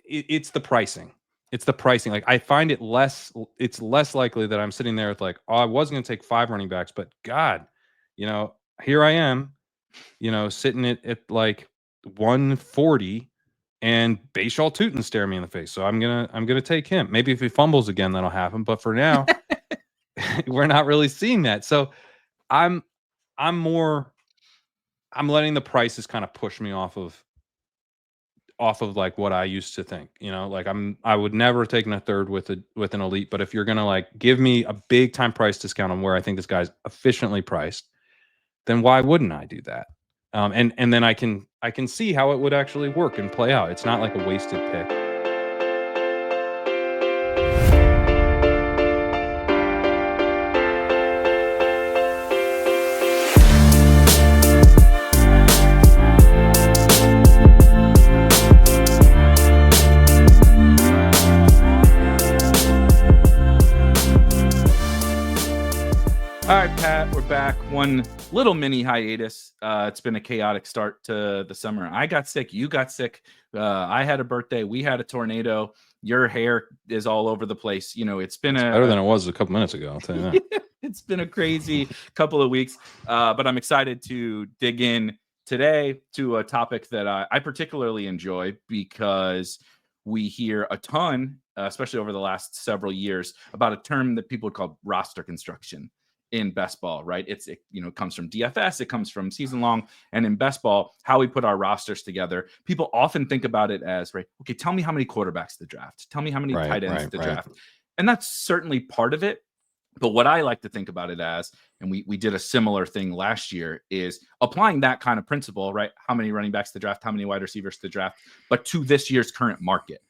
it's the pricing. It's the pricing. Like I find it it's less likely that I'm sitting there with like, oh, I was going to take 5 running backs, but God, here I am, sitting at like 140 and Bashaw Tootin stare me in the face. So I'm gonna take him. Maybe if he fumbles again, that'll happen. But for now, we're not really seeing that. So I'm letting the prices kind of push me off of like what I used to think, like I would never have taken a third with an elite, but if you're going to like give me a big time price discount on where I think this guy's efficiently priced, then why wouldn't I do that? And then I can see how it would actually work and play out. It's not like a wasted pick. All right, Pat, we're back. One little mini hiatus. It's been a chaotic start to the summer. I got sick. You got sick. I had a birthday. We had a tornado. Your hair is all over the place. It's been better than it was a couple minutes ago. I'll tell you that. It's been a crazy couple of weeks, but I'm excited to dig in today to a topic that I particularly enjoy because we hear a ton, especially over the last several years, about a term that people would call roster construction in best ball, right? It comes from DFS, it comes from season long, and in best ball, how we put our rosters together. People often think about it as, right, okay, tell me how many quarterbacks to draft, tell me how many tight ends to draft, and that's certainly part of it. But what I like to think about it as, and we did a similar thing last year, is applying that kind of principle, right? How many running backs to draft, how many wide receivers to draft, but to this year's current market.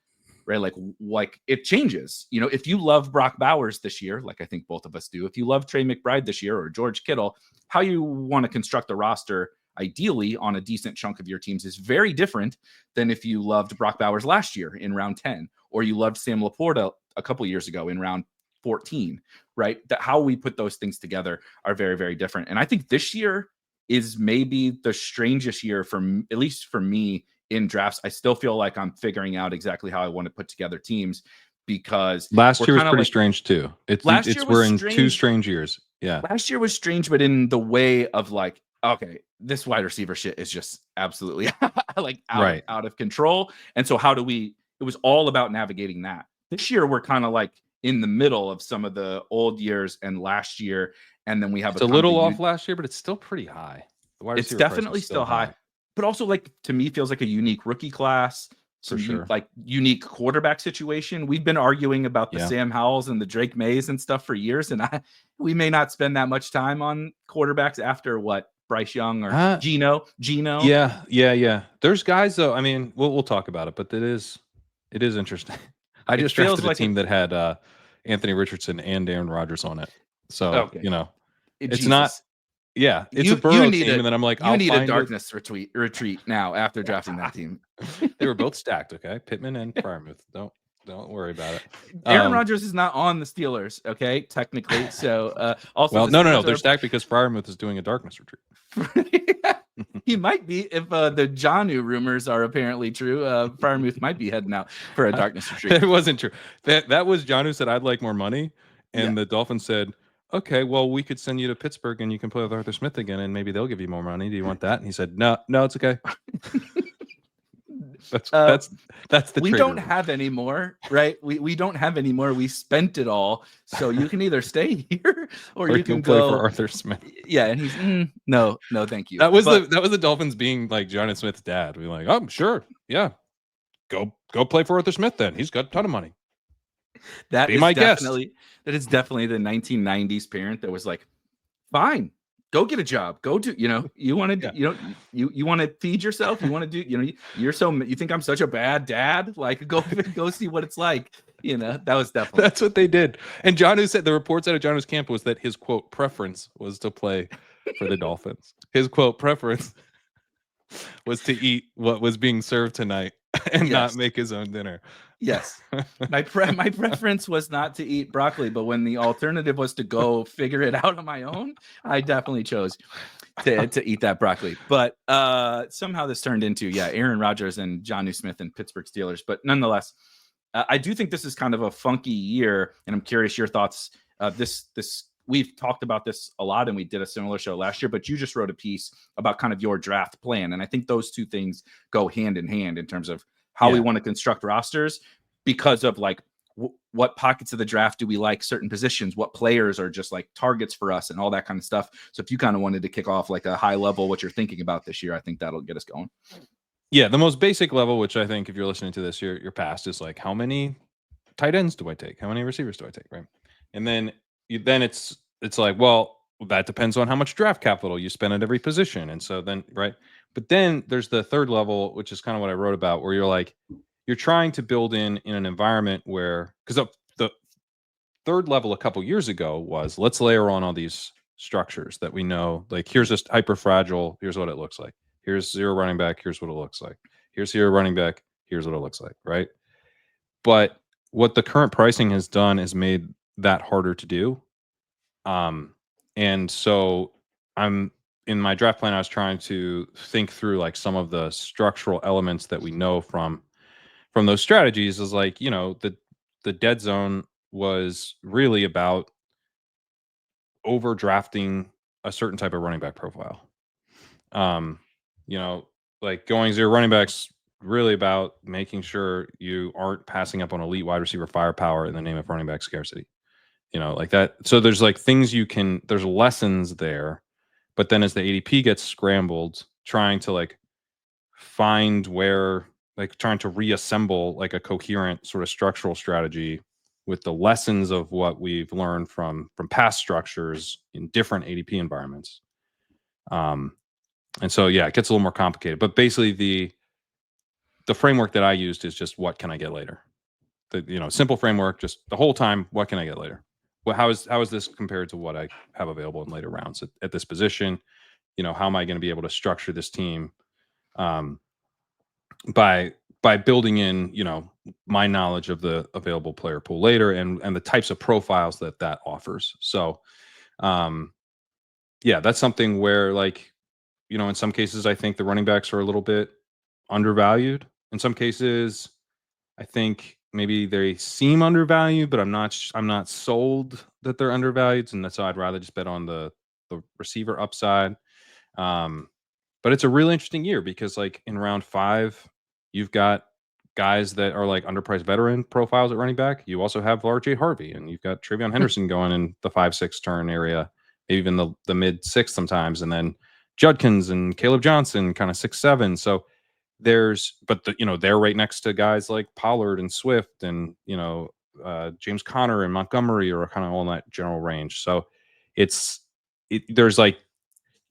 Right, like it changes. If you love Brock Bowers this year, like I think both of us do, if you love Trey McBride this year or George Kittle, how you want to construct a roster ideally on a decent chunk of your teams is very different than if you loved Brock Bowers last year in round 10, or you loved Sam Laporta a couple years ago in round 14, right? That how we put those things together are very, very different. And I think this year is maybe the strangest year at least for me, in drafts. I still feel like I'm figuring out exactly how I want to put together teams, because last year was pretty strange too. We're in 2 strange years. Yeah. Last year was strange, but in the way of like, okay, this wide receiver shit is just absolutely like out of control. And so it was all about navigating that. This year, we're kind of like in the middle of some of the old years and last year. And then we have it's a little off last year, but it's still pretty high. It's definitely still high. But also, like, to me, feels like a unique rookie class, like unique quarterback situation. We've been arguing about the Sam Howells and the Drake Mays and stuff for years, and we may not spend that much time on quarterbacks after Bryce Young or Geno. Yeah. There's guys though. I mean, we'll talk about it, but it is interesting. I just drafted a team that had Anthony Richardson and Aaron Rodgers on it, so it's not. Yeah, it's a Burrow team, and then I'm like, you need a darkness retreat now after drafting that team. They were both stacked, okay? Pittman and Freiermuth. Don't worry about it. Aaron Rodgers is not on the Steelers, okay? Technically, so also. Well, no, they're stacked because Freiermuth is doing a darkness retreat. He might be, if the Jonnu rumors are apparently true. Freiermuth might be heading out for a darkness retreat. It wasn't true. That was Jonnu said I'd like more money, and the Dolphins said, okay, well, we could send you to Pittsburgh and you can play with Arthur Smith again, and maybe they'll give you more money. Do you want that? And he said, no, it's okay. That's the. We don't have any more, right? We don't have any more. We spent it all, so you can either stay here or you can play go for Arthur Smith. Yeah, and he's no, thank you. That was the Dolphins being like Jonnu Smith's dad. We're like, oh, sure, yeah, go play for Arthur Smith. Then he's got a ton of money. That is definitely the 1990s parent that was like, fine, go get a job, go do, you want to, you want to feed yourself, you want to do, you think I'm such a bad dad, like go see what it's like, that was definitely, that's what they did. And Jonnu said, the reports out of Jonnu's camp was that his quote preference was to play for the Dolphins. His quote preference was to eat what was being served tonight and not Yes. make his own dinner. Yes. My preference was not to eat broccoli, but when the alternative was to go figure it out on my own, I definitely chose to eat that broccoli. But somehow this turned into Aaron Rodgers and Jonnu Smith and Pittsburgh Steelers. But nonetheless, I do think this is kind of a funky year, and I'm curious your thoughts. This we've talked about this a lot, and we did a similar show last year. But you just wrote a piece about kind of your draft plan, and I think those two things go hand in hand in terms of how we want to construct rosters, because of like what pockets of the draft do we like certain positions, what players are just like targets for us, and all that kind of stuff. So if you kind of wanted to kick off like a high level what you're thinking about this year, I think that'll get us going. Yeah, the most basic level, which I think if you're listening to this, you're past, is like, how many tight ends do I take? How many receivers do I take? Right. And then it's like, well, that depends on how much draft capital you spend at every position. And so then, right. But then there's the third level, which is kind of what I wrote about, where you're like, you're trying to build in an environment where, because the third level a couple years ago was, let's layer on all these structures that we know, like, here's just hyper fragile, here's what it looks like. Here's zero running back, here's what it looks like. Here's zero running back, here's what it looks like, right? But what the current pricing has done is made that harder to do. And so I'm in my draft plan, I was trying to think through like some of the structural elements that we know from those strategies. Is like, the dead zone was really about overdrafting a certain type of running back profile. Um, like going zero running backs, really about making sure you aren't passing up on elite wide receiver firepower in the name of running back scarcity. Like that. So there's like things there's lessons there, but then as the ADP gets scrambled, trying to like find where, like trying to reassemble like a coherent sort of structural strategy with the lessons of what we've learned from past structures in different ADP environments. And so, it gets a little more complicated, but basically the framework that I used is just, what can I get later? The simple framework, just the whole time, what can I get later? Well, how is this compared to what I have available in later rounds at this position? How am I going to be able to structure this team by building in, my knowledge of the available player pool later, and the types of profiles that offers. So, that's something where, like, in some cases, I think the running backs are a little bit undervalued. In some cases, I think maybe they seem undervalued, but I'm not sold that they're undervalued, and that's why I'd rather just bet on the receiver upside. But it's a really interesting year because, like, in round 5, you've got guys that are like underpriced veteran profiles at running back. You also have RJ Harvey, and you've got Travion Henderson going in the 5-6 turn area, maybe even the mid 6 sometimes, and then Judkins and Caleb Johnson kind of 6-7. So they're right next to guys like Pollard and Swift and James Conner and Montgomery are kind of all in that general range. So there's like,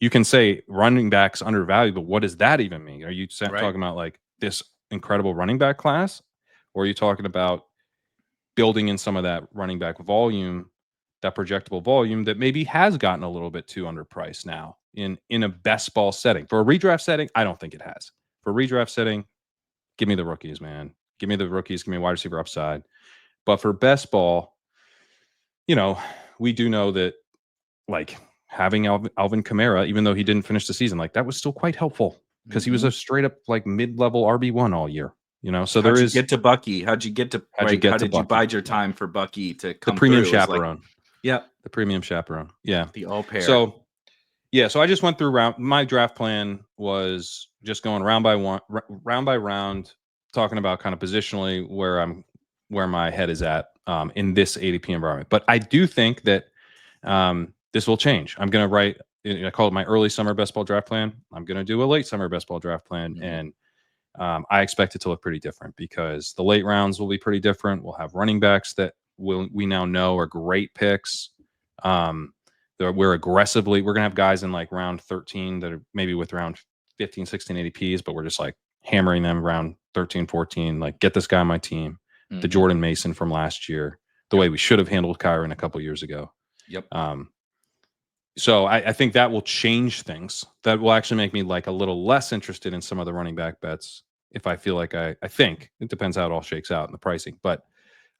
you can say running backs undervalued, but what does that even mean? Are you talking about like this incredible running back class, or are you talking about building in some of that running back volume, that projectable volume that maybe has gotten a little bit too underpriced now in a best ball setting? For a redraft setting, I don't think it has. For a redraft setting, give me the rookies, man. Give me the rookies. Give me wide receiver upside. But for best ball, we do know that, like, having Alvin Kamara, even though he didn't finish the season, like, that was still quite helpful because he was a straight up like mid-level RB1 all year. So how'd you get to Bucky? How did you bide your time for Bucky to come the premium through? chaperone? The premium chaperone. Yeah, the all pair. So I just went through my draft plan was just going round by round, talking about kind of positionally where my head is at in this ADP environment. But I do think that this will change. I'm going to write, I call it my early summer best ball draft plan. I'm going to do a late summer best ball draft plan. And I expect it to look pretty different because the late rounds will be pretty different. We'll have running backs that we now know are great picks. We're going to have guys in like round 13 that are maybe with round 15, 16 ADPs, but we're just like hammering them around 13, 14, like, get this guy on my team. The Jordan Mason from last year, the way we should have handled Kyron a couple years ago. So I think that will change things. That will actually make me like a little less interested in some of the running back bets if I feel like I think it depends how it all shakes out in the pricing, but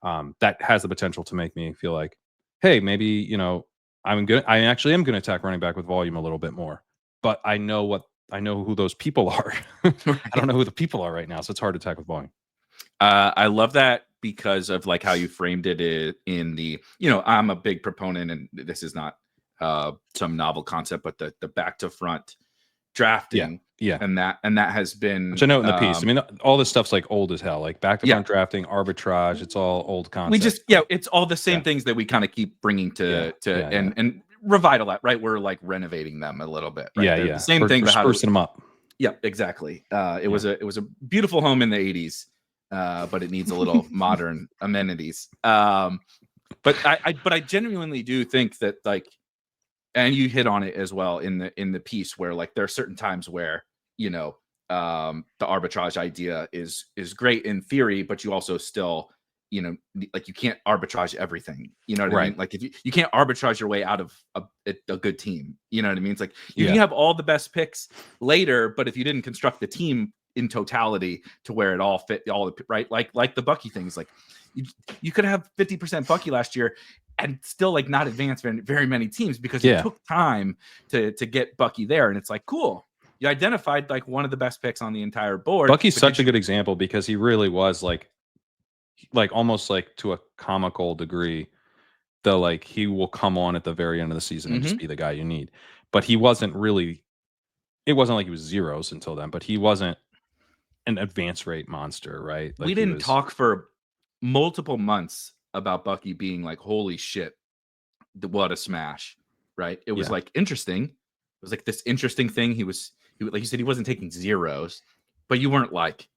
that has the potential to make me feel like, hey, maybe, you know, I actually am gonna attack running back with volume a little bit more. But I know who those people are. I don't know who the people are right now, so it's hard to attack with volume. I love that because of like how you framed it in the, you know, I'm a big proponent, and this is not some novel concept, but the back to front drafting, Yeah. and that has been, Which I know in the piece. I mean, all this stuff's like old as hell. Like back to yeah, front drafting, arbitrage. It's all old concepts. we just, yeah, it's all the same Yeah. things that we kind of keep bringing to Yeah. and revitalize, right? We're like renovating them a little bit, right? They're Yeah. the same We're thing, but how to, sprucing them up. yeah, exactly. It was a beautiful home in the 80s, but it needs a little modern amenities. But I genuinely do think that, like, and you hit on it as well in the piece, where like there are certain times where, you know, the arbitrage idea is great in theory, but you also still, you know, like you can't arbitrage everything. You know what I mean? Right. Like if you can't arbitrage your way out of a good team. You know what I mean? It's like you can Yeah. have all the best picks later, but if you didn't construct the team in totality to where it all fit, all right, like the Bucky things, like you could have 50% Bucky last year and still like not advance very many teams because it took time to get Bucky there. And it's like, cool, you identified like one of the best picks on the entire board. Bucky's such a good example because he really was like almost like to a comical degree. Like he will come on at the very end of the season and just be the guy you need. But he wasn't really. It wasn't like he was zeros until then, but he wasn't an advance rate monster, right? Like we didn't talk for multiple months about Bucky being like, holy shit, what a smash, right? It was like interesting. It was like this interesting thing. He like you said, he wasn't taking zeros, but you weren't like,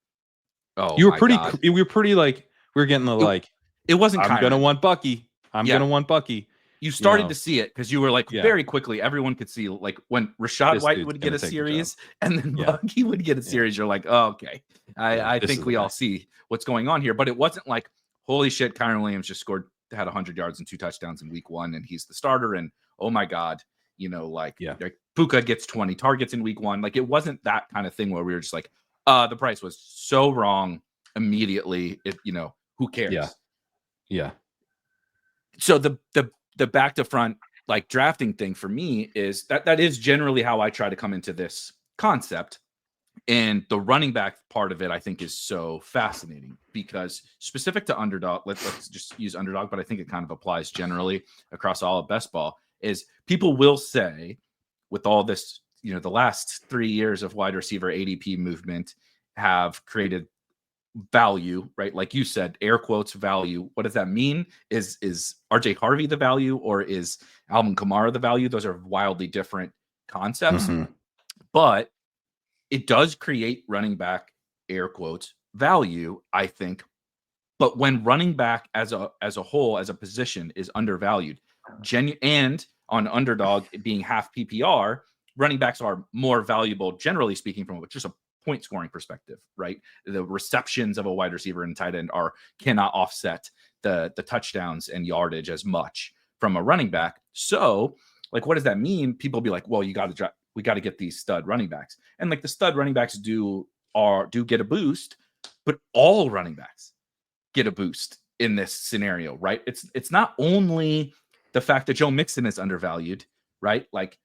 oh, you were pretty. God. We were pretty like we were getting the like. It wasn't. I'm gonna want Bucky. I'm gonna want Bucky. You started to see it because you were like very quickly. Everyone could see like when Rashad White would get a series and then Bucky would get a series. You're like, oh, okay, I think we all see what's going on here. But it wasn't like, holy shit, Kyren Williams just had 100 yards and 2 touchdowns in week 1 and he's the starter. And oh my God, you know, like Puka gets 20 targets in week 1. Like it wasn't that kind of thing where we were just like, the price was so wrong immediately. You know, who cares? Yeah. So the back to front like drafting thing for me is that is generally how I try to come into this concept. And the running back part of it, I think, is so fascinating because specific to underdog, let's just use underdog, but I think it kind of applies generally across all of best ball, is people will say with all this, you know, the last 3 years of wide receiver ADP movement have created value, right? Like you said, air quotes value. What does that mean? Is RJ Harvey the value or is Alvin Kamara the value? Those are wildly different concepts, but it does create running back air quotes value, I think. But when running back as a whole, as a position is undervalued, and on underdog being half PPR, running backs are more valuable, generally speaking, from just a point scoring perspective, right? The receptions of a wide receiver and tight end cannot offset the touchdowns and yardage as much from a running back. So, like, what does that mean? People be like, well, we got to get these stud running backs. And like the stud running backs do get a boost, but all running backs get a boost in this scenario, right? It's not only the fact that Joe Mixon is undervalued, right? Like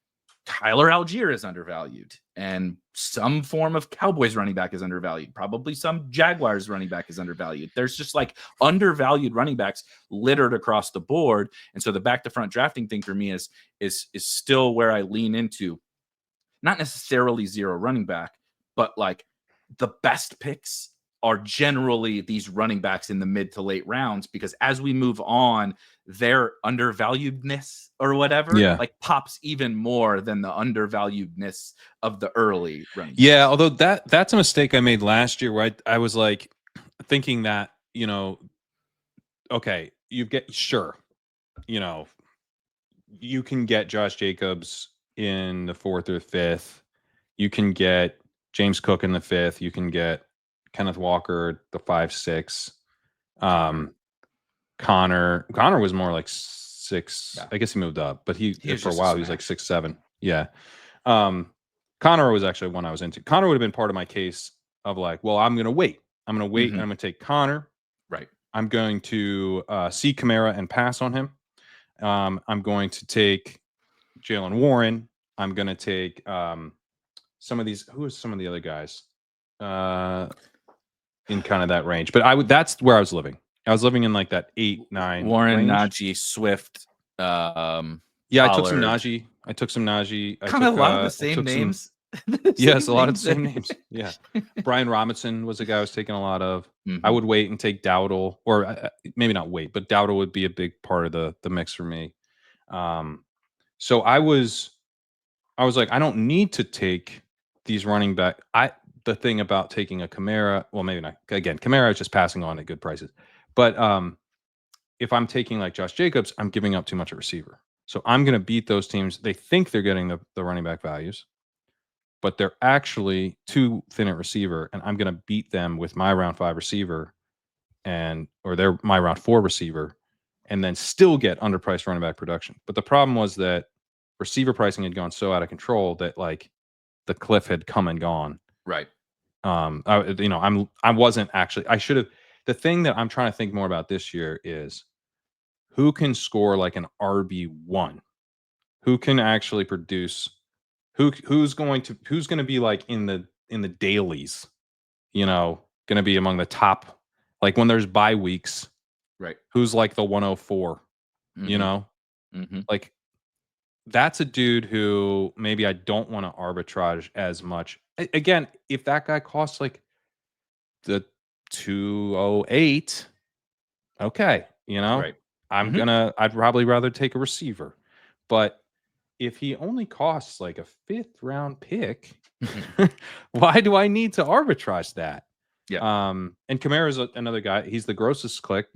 Tyler Algier is undervalued, and some form of Cowboys running back is undervalued. Probably some Jaguars running back is undervalued. There's just like undervalued running backs littered across the board. And so the back to front drafting thing for me is still where I lean into, not necessarily zero running back, but like the best picks are generally these running backs in the mid to late rounds, because as we move on, their undervaluedness or whatever like pops even more than the undervaluedness of the early running backs. Although that's a mistake I made last year where I was like thinking that, you know, okay, you know, you can get Josh Jacobs in the 4th or 5th. You can get James Cook in the 5th. You can get Kenneth Walker, the 5-6. Connor was more like 6. I guess he moved up, but he for a while he was like 6-7. Yeah. Connor was actually one I was into. Connor would have been part of my case of like, well, I'm going to wait. I'm going to wait, and I'm going to take Connor. Right. I'm going to see Kamara and pass on him. I'm going to take Jalen Warren. I'm going to take some of these. Who are some of the other guys in kind of that range? But that's where I was living. I was living in like that 8-9 Warren, range. Najee, Swift. Yeah, I took some Najee. I took Kind of a lot of the same names. Yes, a lot of the same names. Yeah. Brian Robinson was a guy I was taking a lot of. I would wait and take Dowdle, or maybe not wait, but Dowdle would be a big part of the mix for me. So I was like, I don't need to take these running back. The thing about taking a Kamara, well, maybe not. Again, Kamara is just passing on at good prices. But if I'm taking like Josh Jacobs, I'm giving up too much at receiver. So I'm going to beat those teams. They think they're getting the running back values, but they're actually too thin at receiver, and I'm going to beat them with my round 5 receiver or they're my round 4 receiver, and then still get underpriced running back production. But the problem was that receiver pricing had gone so out of control that like the cliff had come and gone. Right. I wasn't actually. I should have. The thing that I'm trying to think more about this year is who can score like an RB1, who can actually produce, who's going to be like in the dailies, going to be among the top, like when there's bye weeks, right? Who's like the 104, like that's a dude who maybe I don't want to arbitrage as much. Again, if that guy costs like the 208, okay, Right. I'd probably rather take a receiver. But if he only costs like a 5th round pick, why do I need to arbitrage that? Yeah. And Kamara's another guy. He's the grossest click,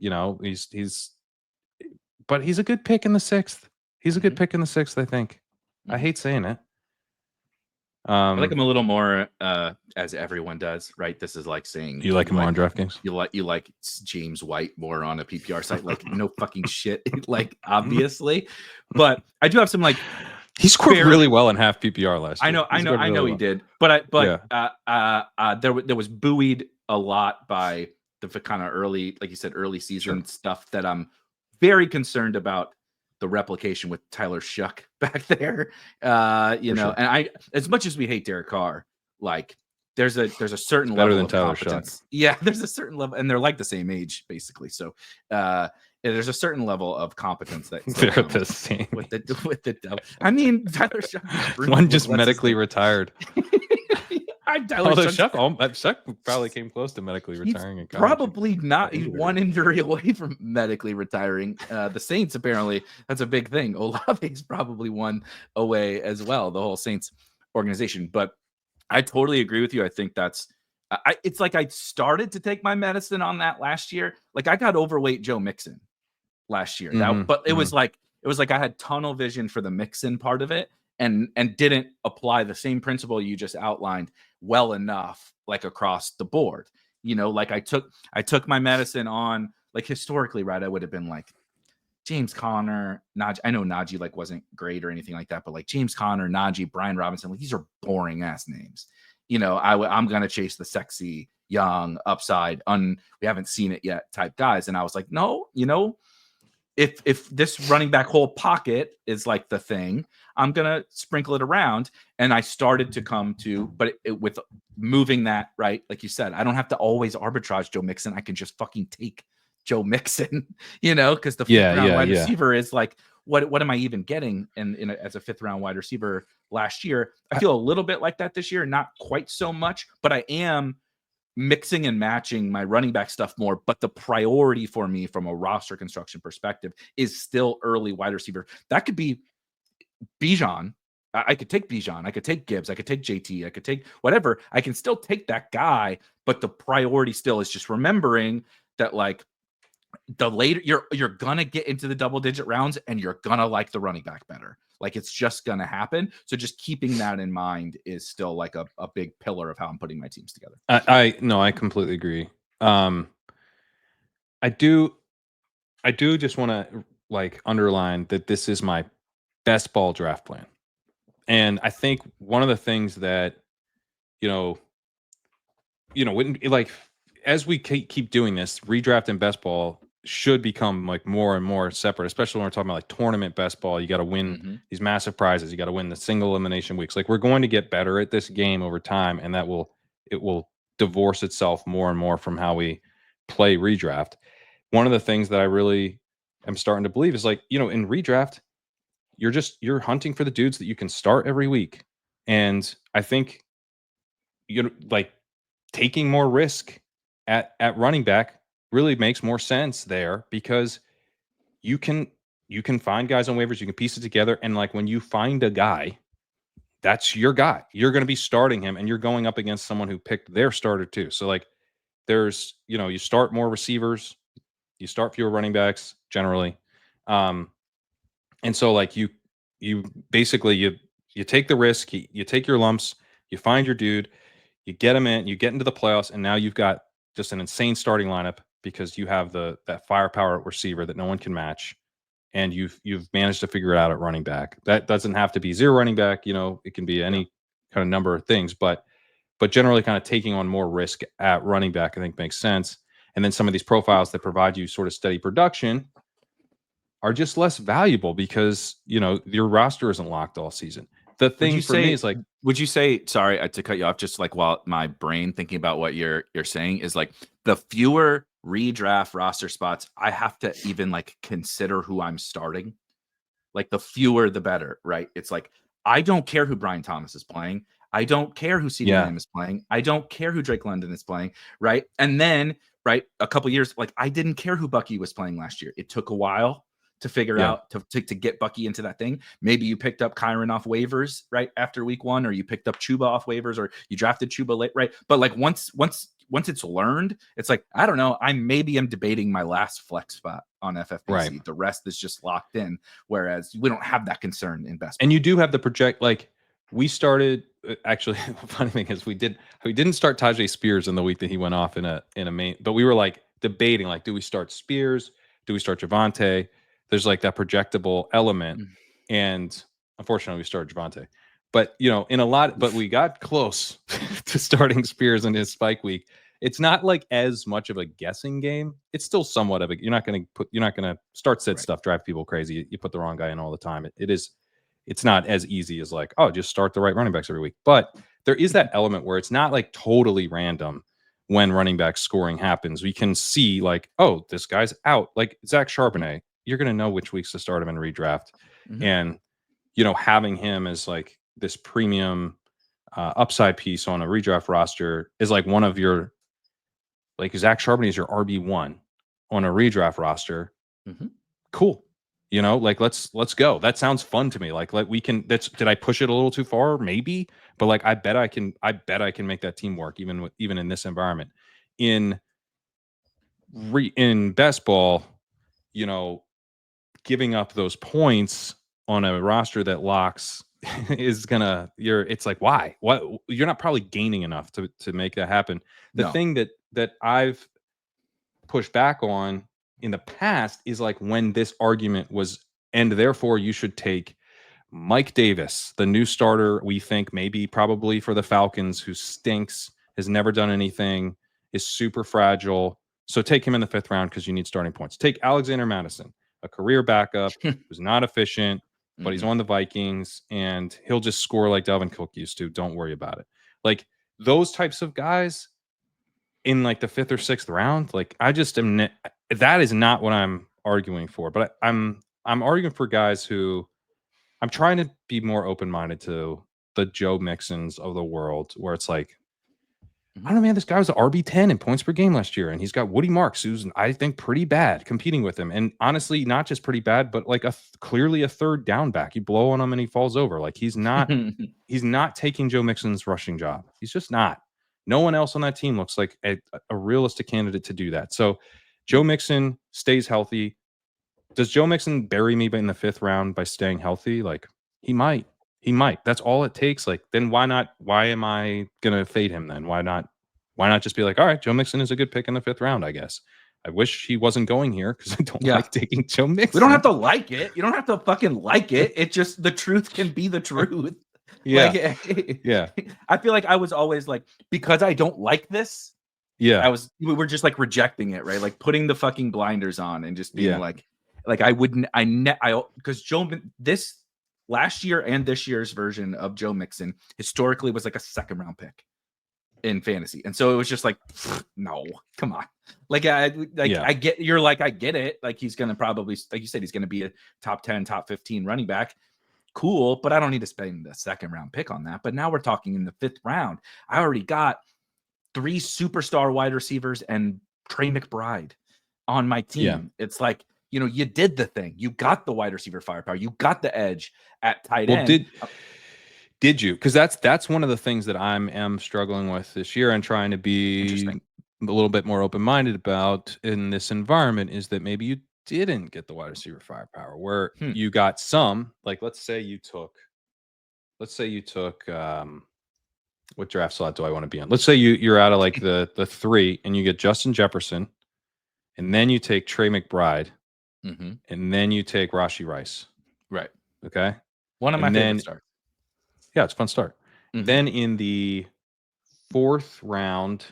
but he's a good pick in the 6th. He's a good pick in the 6th, I think. I hate saying it. I like him a little more, as everyone does, right? This is like saying you like him on DraftKings. You like James White more on a PPR site, like no fucking shit, like obviously. But I do have some like he scored really well in half PPR last year. I know he did, but there was buoyed a lot by the kind of early, like you said, early season stuff that I'm very concerned about. The replication with Tyler Shuck back there, and I, as much as we hate Derek Carr, like there's a certain level of competence. Yeah, there's a certain level, and they're like the same age basically. So there's a certain level of competence that they're the same with the. I mean, Tyler Shuck, one just medically retired. Shuck probably came close to medically retiring. In probably not. He's one injury away from medically retiring. The Saints, apparently, that's a big thing. Olave's probably one away as well, the whole Saints organization. But I totally agree with you. I think that's it's like I started to take my medicine on that last year. Like I got overweight Joe Mixon last year. But it was like I had tunnel vision for the Mixon part of it. And didn't apply the same principle you just outlined well enough, like across the board. Like I took my medicine on, like historically, right? I would have been like James Conner, Najee. I know Najee like wasn't great or anything like that, but like James Conner, Najee, Brian Robinson, like these are boring ass names. I'm gonna chase the sexy, young, upside, we haven't seen it yet type guys. And I was like, no, if this running back whole pocket is like the thing, I'm gonna sprinkle it around. And I started to come to, but with moving that, right, like you said, I don't have to always arbitrage Joe Mixon. I can just fucking take Joe Mixon, because the 5th round wide receiver is like, what am I even getting as a 5th round wide receiver last year? I feel a little bit like that this year, not quite so much, but I am mixing and matching my running back stuff more. But the priority for me from a roster construction perspective is still early wide receiver. That could be Bijan. I could take Bijan. I could take Gibbs. I could take JT. I could take whatever. I can still take that guy, but the priority still is just remembering that, like, the later you're gonna get into the double-digit rounds and you're gonna like the running back better. Like it's just gonna happen. So just keeping that in mind is still like a big pillar of how I'm putting my teams together. I completely agree. I do just want to like underline that this is my best ball draft plan. And I think one of the things that, like as we keep doing this, redraft and best ball should become like more and more separate, especially when we're talking about like tournament best ball. You got to win these massive prizes. You got to win the single elimination weeks. Like we're going to get better at this game over time, and it will divorce itself more and more from how we play redraft. One of the things that I really am starting to believe is like, in redraft, you're hunting for the dudes that you can start every week. And I think like taking more risk at running back really makes more sense there, because you can find guys on waivers, you can piece it together, and like when you find a guy, that's your guy. You're going to be starting him, and you're going up against someone who picked their starter too. So like there's, you start more receivers, you start fewer running backs generally. And so like you basically you take the risk, you take your lumps, you find your dude, you get him in, you get into the playoffs, and now you've got just an insane starting lineup because you have that firepower at receiver that no one can match, and you've managed to figure it out at running back. That doesn't have to be zero running back, it can be any kind of number of things, but generally kind of taking on more risk at running back I think makes sense. And then some of these profiles that provide you sort of steady production are just less valuable because your roster isn't locked all season. The thing for me is like, would you say, sorry to cut you off, just like while my brain thinking about what you're saying is like the fewer redraft roster spots I have to even like consider who I'm starting, like the fewer the better, right? It's like I don't care who Brian Thomas is playing. I don't care who CeeDee Lamb is playing. I don't care who Drake London is playing, right? And then, right, a couple years, like I didn't care who Bucky was playing last year. It took a while to figure out to get Bucky into that thing. Maybe you picked up Kyron off waivers right after week 1, or you picked up Chuba off waivers, or you drafted Chuba late, right? But like once it's learned, it's like, I don't know, I am debating my last flex spot on FFPC. Right. The rest is just locked in, whereas we don't have that concern in best ball. And you do have the project, like we started actually the funny thing is we didn't start Tajay Spears in the week that he went off in a main, but we were like debating, like, do we start Spears? Do we start Javonte? There's like that projectable element. And unfortunately we started Javonte. But but we got close to starting Spears in his spike week. It's not like as much of a guessing game. It's still somewhat of a, you're not going to start sit stuff, drive people crazy. You put the wrong guy in all the time. It's not as easy as like, oh, just start the right running backs every week. But there is that element where it's not like totally random when running back scoring happens. We can see like, oh, this guy's out. Like Zach Charbonnet, you're going to know which weeks to start him in redraft. And, having him as like this premium upside piece on a redraft roster is like one of your, like Zach Charbonnet is your RB1 on a redraft roster. Cool. Like let's go. That sounds fun to me. Like we can, did I push it a little too far? Maybe, but like I bet I can make that team work even in this environment. In best ball, giving up those points on a roster that locks is gonna, it's like, why? What? You're not probably gaining enough to make that happen. The thing that I've pushed back on in the past is like when this argument was, and therefore you should take Mike Davis, the new starter, we think maybe probably for the Falcons, who stinks, has never done anything, is super fragile. So take him in the 5th round because you need starting points. Take Alexander Madison, a career backup who's not efficient, but he's on the Vikings and he'll just score like Dalvin Cook used to. Don't worry about it. Like those types of guys in like the 5th or 6th round, like I just am. That is not what I'm arguing for. But I'm arguing for guys who, I'm trying to be more open-minded to the Joe Mixons of the world, where it's like, I don't know, man, this guy was an RB10 in points per game last year, and he's got Woody Marks, who's, I think, pretty bad competing with him. And honestly, not just pretty bad, but like clearly a 3rd down back. You blow on him and he falls over. Like he's not taking Joe Mixon's rushing job. He's just not. No one else on that team looks like a realistic candidate to do that. So Joe Mixon stays healthy. Does Joe Mixon bury me in the 5th round by staying healthy? Like he might. That's all it takes. Like then why not? Why am I gonna fade him then? Why not just be like, all right, Joe Mixon is a good pick in the 5th round, I guess. I wish he wasn't going here because I don't like taking Joe Mixon. We don't have to like it. You don't have to fucking like it. It just, the truth can be the truth. Yeah. Like, Yeah. I feel like I was always like, because I don't like this, Yeah. we were just like rejecting it, right? Like putting the fucking blinders on and just being Yeah. like because this last year and this year's version of Joe Mixon historically was like a second round pick in fantasy. And so it was just like, no, come on. Like, I get, I get it. Like he's going to probably, like you said, he's going to be a top 10, top 15 running back. Cool. But I don't need to spend the second round pick on that. But now we're talking in the 5th round. I already got 3 superstar wide receivers and Trey McBride on my team. Yeah. It's like, you did the thing. You got the wide receiver firepower. You got the edge at tight end. Did you? Because that's one of the things that am struggling with this year and trying to be a little bit more open-minded about in this environment is that maybe you didn't get the wide receiver firepower where you got some, like let's say you took what draft slot do I want to be on? Let's say you're out of like the 3 and you get Justin Jefferson and then you take Trey McBride and then you take Rashee Rice. Right. Okay. One of my favorite starts. Yeah, it's a fun start. Then in the 4th round,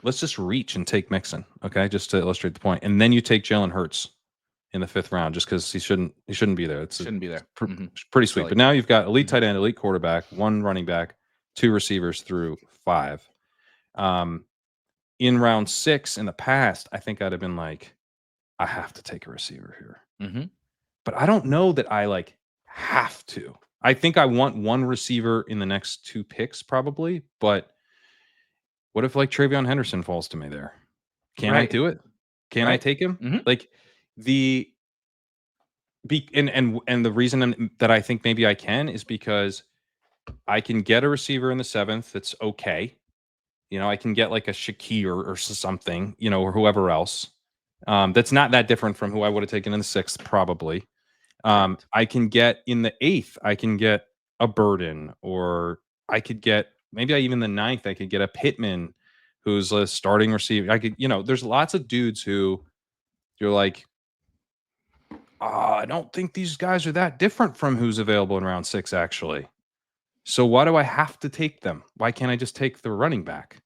let's just reach and take Mixon, okay, just to illustrate the point. And then you take Jalen Hurts in the 5th round, just because he shouldn't be there. Shouldn't be there. Pretty sweet. But now you've got elite tight end, elite quarterback, 1 running back, 2 receivers through 5. In round 6 in the past, I think I'd have been like, I have to take a receiver here. But I don't know that I like have to. I think I want 1 receiver in the next 2 picks probably, but what if like Travion Henderson falls to me there? Can I do it? Can I take him? Like the reason that I think maybe I can is because I can get a receiver in the 7th that's okay. I can get like a Shakir or something, or whoever else. That's not that different from who I would have taken in the 6th probably. I can get in the 8th, I can get a Burden, or I could get maybe even the 9th, I could get a Pittman who's a starting receiver. I could, there's lots of dudes who you're like, I don't think these guys are that different from who's available in round 6, actually. So why do I have to take them? Why can't I just take the running back?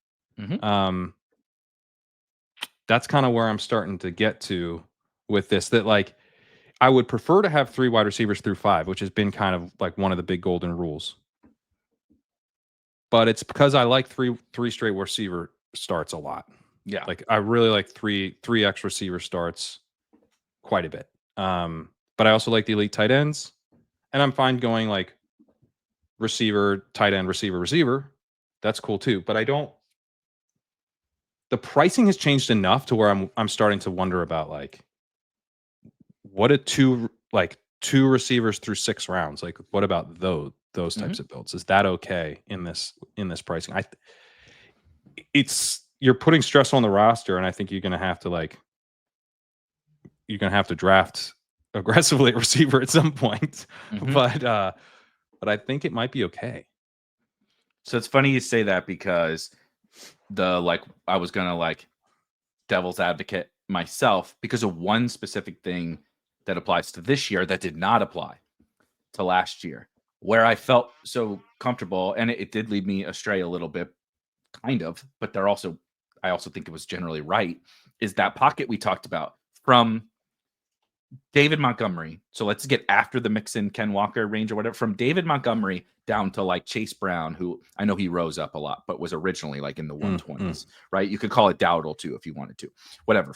That's kind of where I'm starting to get to with this, that like, I would prefer to have 3 wide receivers through 5, which has been kind of like one of the big golden rules. But it's because I like three straight receiver starts a lot. Yeah. Like I really like 3 X receiver starts quite a bit. But I also like the elite tight ends, and I'm fine going like receiver, tight end, receiver. That's cool too. But the pricing has changed enough to where I'm starting to wonder about like, what a 2 receivers through 6 rounds? Like, what about those types of builds? Is that okay in this pricing? You're putting stress on the roster, and I think you're gonna have to draft aggressively at receiver at some point. But I think it might be okay. So it's funny you say that, because I was gonna devil's advocate myself because of one specific thing that applies to this year that did not apply to last year, where I felt so comfortable, and it did lead me astray a little bit, kind of, but I also think it was generally right, is that pocket we talked about from David Montgomery. So let's get after the Mixon, Ken Walker range or whatever, from David Montgomery down to like Chase Brown, who I know he rose up a lot, but was originally like in the 120s, right? You could call it Dowdle too, if you wanted to, whatever.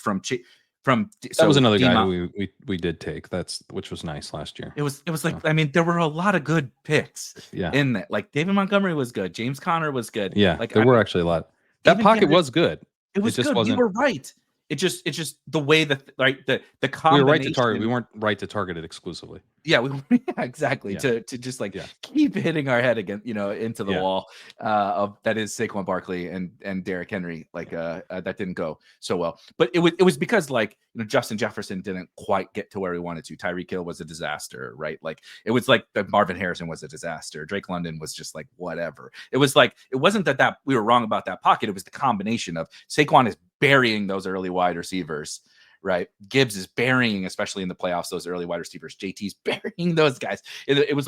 That was another guy who we did take, which was nice last year. It was like, I mean, there were a lot of good picks in that. Like David Montgomery was good. James Conner was good. Yeah. Like there were actually a lot. That pocket was good. It was just good. You were right. It just the way that the combination. We were right to target. We weren't right to target it exclusively. Yeah, exactly. Yeah. To just keep hitting our head again, into the wall. Of that is Saquon Barkley and Derrick Henry. That didn't go so well. But it was because Justin Jefferson didn't quite get to where he wanted to. Tyreek Hill was a disaster, right? It was like Marvin Harrison was a disaster. Drake London was just whatever. It was it wasn't that we were wrong about that pocket. It was the combination of Saquon is burying those early wide receivers, right? Gibbs is burying, especially in the playoffs, those early wide receivers. JT's burying those guys. It was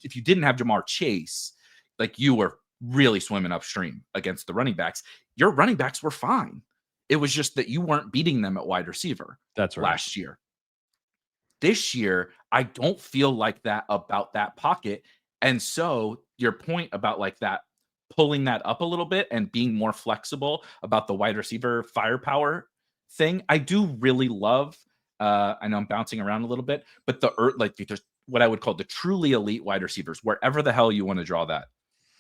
if you didn't have Jamar Chase, like you were really swimming upstream against the running backs. Your running backs were fine. It was just that you weren't beating them at wide receiver. That's right. Last year. This year, I don't feel like that about that pocket. And so your point about like that pulling that up a little bit and being more flexible about the wide receiver firepower thing, I do really love. I know I'm bouncing around a little bit, but there's what I would call the truly elite wide receivers, wherever the hell you want to draw that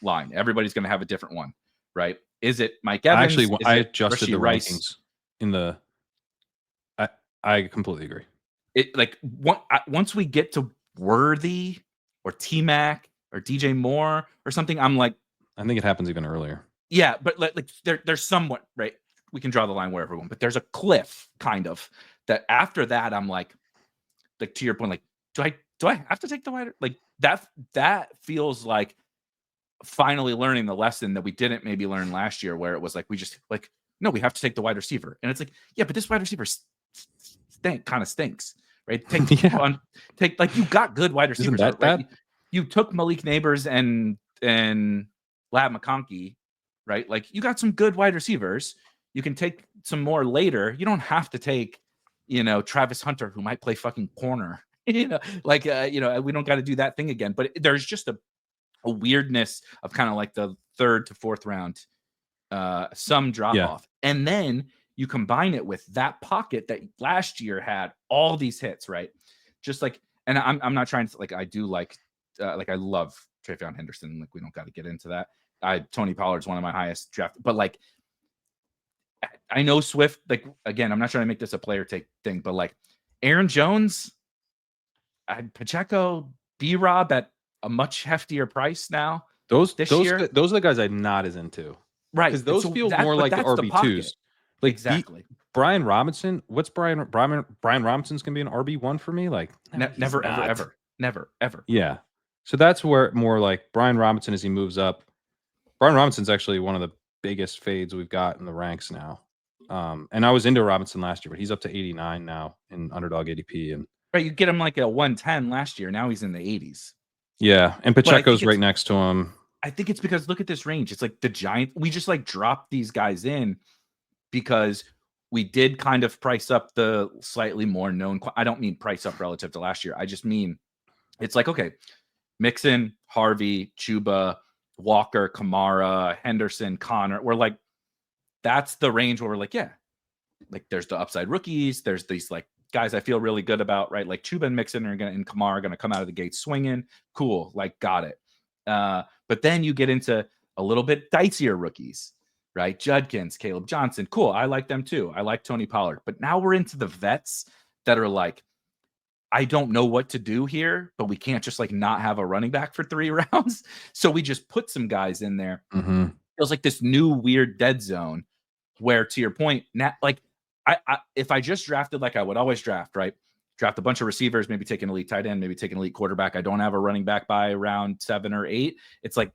line. Everybody's going to have a different one, right? Is it Mike Evans? I adjusted the rankings in the. I completely agree. It like once we get to Worthy or T-Mac or DJ Moore or something, I'm like, I think it happens even earlier. Yeah, but like there's somewhat, right? We can draw the line wherever we want, but there's a cliff kind of that after that, I'm like to your point, like, do I have to take the wider? Like that feels like finally learning the lesson that we didn't maybe learn last year, where it was like we just like, no, we have to take the wide receiver. And it's like, yeah, but this wide receiver kind of stinks, right? Take like you got good wide receivers, Isn't that right? bad? You took Malik Neighbors and Lab McConkey, right? Like you got some good wide receivers. You can take some more later. You don't have to take, Travis Hunter, who might play fucking corner. We don't got to do that thing again. But there's just a weirdness of kind of like the third to fourth round, some drop off. And then you combine it with that pocket that last year had all these hits, right? Just like, and I'm not trying to like, I do like I love Travion Henderson. Like we don't got to get into that. Tony Pollard's one of my highest draft, but like, I know Swift, like, again, I'm not trying to make this a player take thing, but like Aaron Jones, Pacheco, B-Rob at a much heftier price now. Those are the guys I'm not as into. Right. Because those feel more like the RB2s. Like exactly. Brian Robinson, what's Brian Robinson's going to be an RB1 for me? Like never, ever. Yeah. So that's where more like Brian Robinson as he moves up. Brian Robinson's actually one of the biggest fades we've got in the ranks now. And I was into Robinson last year, but he's up to 89 now in underdog ADP. And right, you get him like a 110 last year. Now he's in the 80s. Yeah, and Pacheco's right next to him. I think it's because look at this range. It's like the Giants. We just like dropped these guys in because we did kind of price up the slightly more known. I don't mean price up relative to last year. I just mean it's like, okay, Mixon, Harvey, Chuba, Walker, Kamara, Henderson, Connor. We're like, that's the range where we're like, yeah, like there's the upside rookies. There's these like guys I feel really good about, right? Like Chuba and Mixon and Kamara are going to come out of the gate swinging. Cool. Like, got it. But then you get into a little bit dicier rookies, right? Judkins, Caleb Johnson. Cool. I like them too. I like Tony Pollard. But now we're into the vets that are like, I don't know what to do here, but we can't just like not have a running back for 3 rounds. So we just put some guys in there. Mm-hmm. Feels like this new weird dead zone where, to your point, now, like I if I just drafted like I would always draft, right? Draft a bunch of receivers, maybe take an elite tight end, maybe take an elite quarterback. I don't have a running back by round 7 or 8. It's like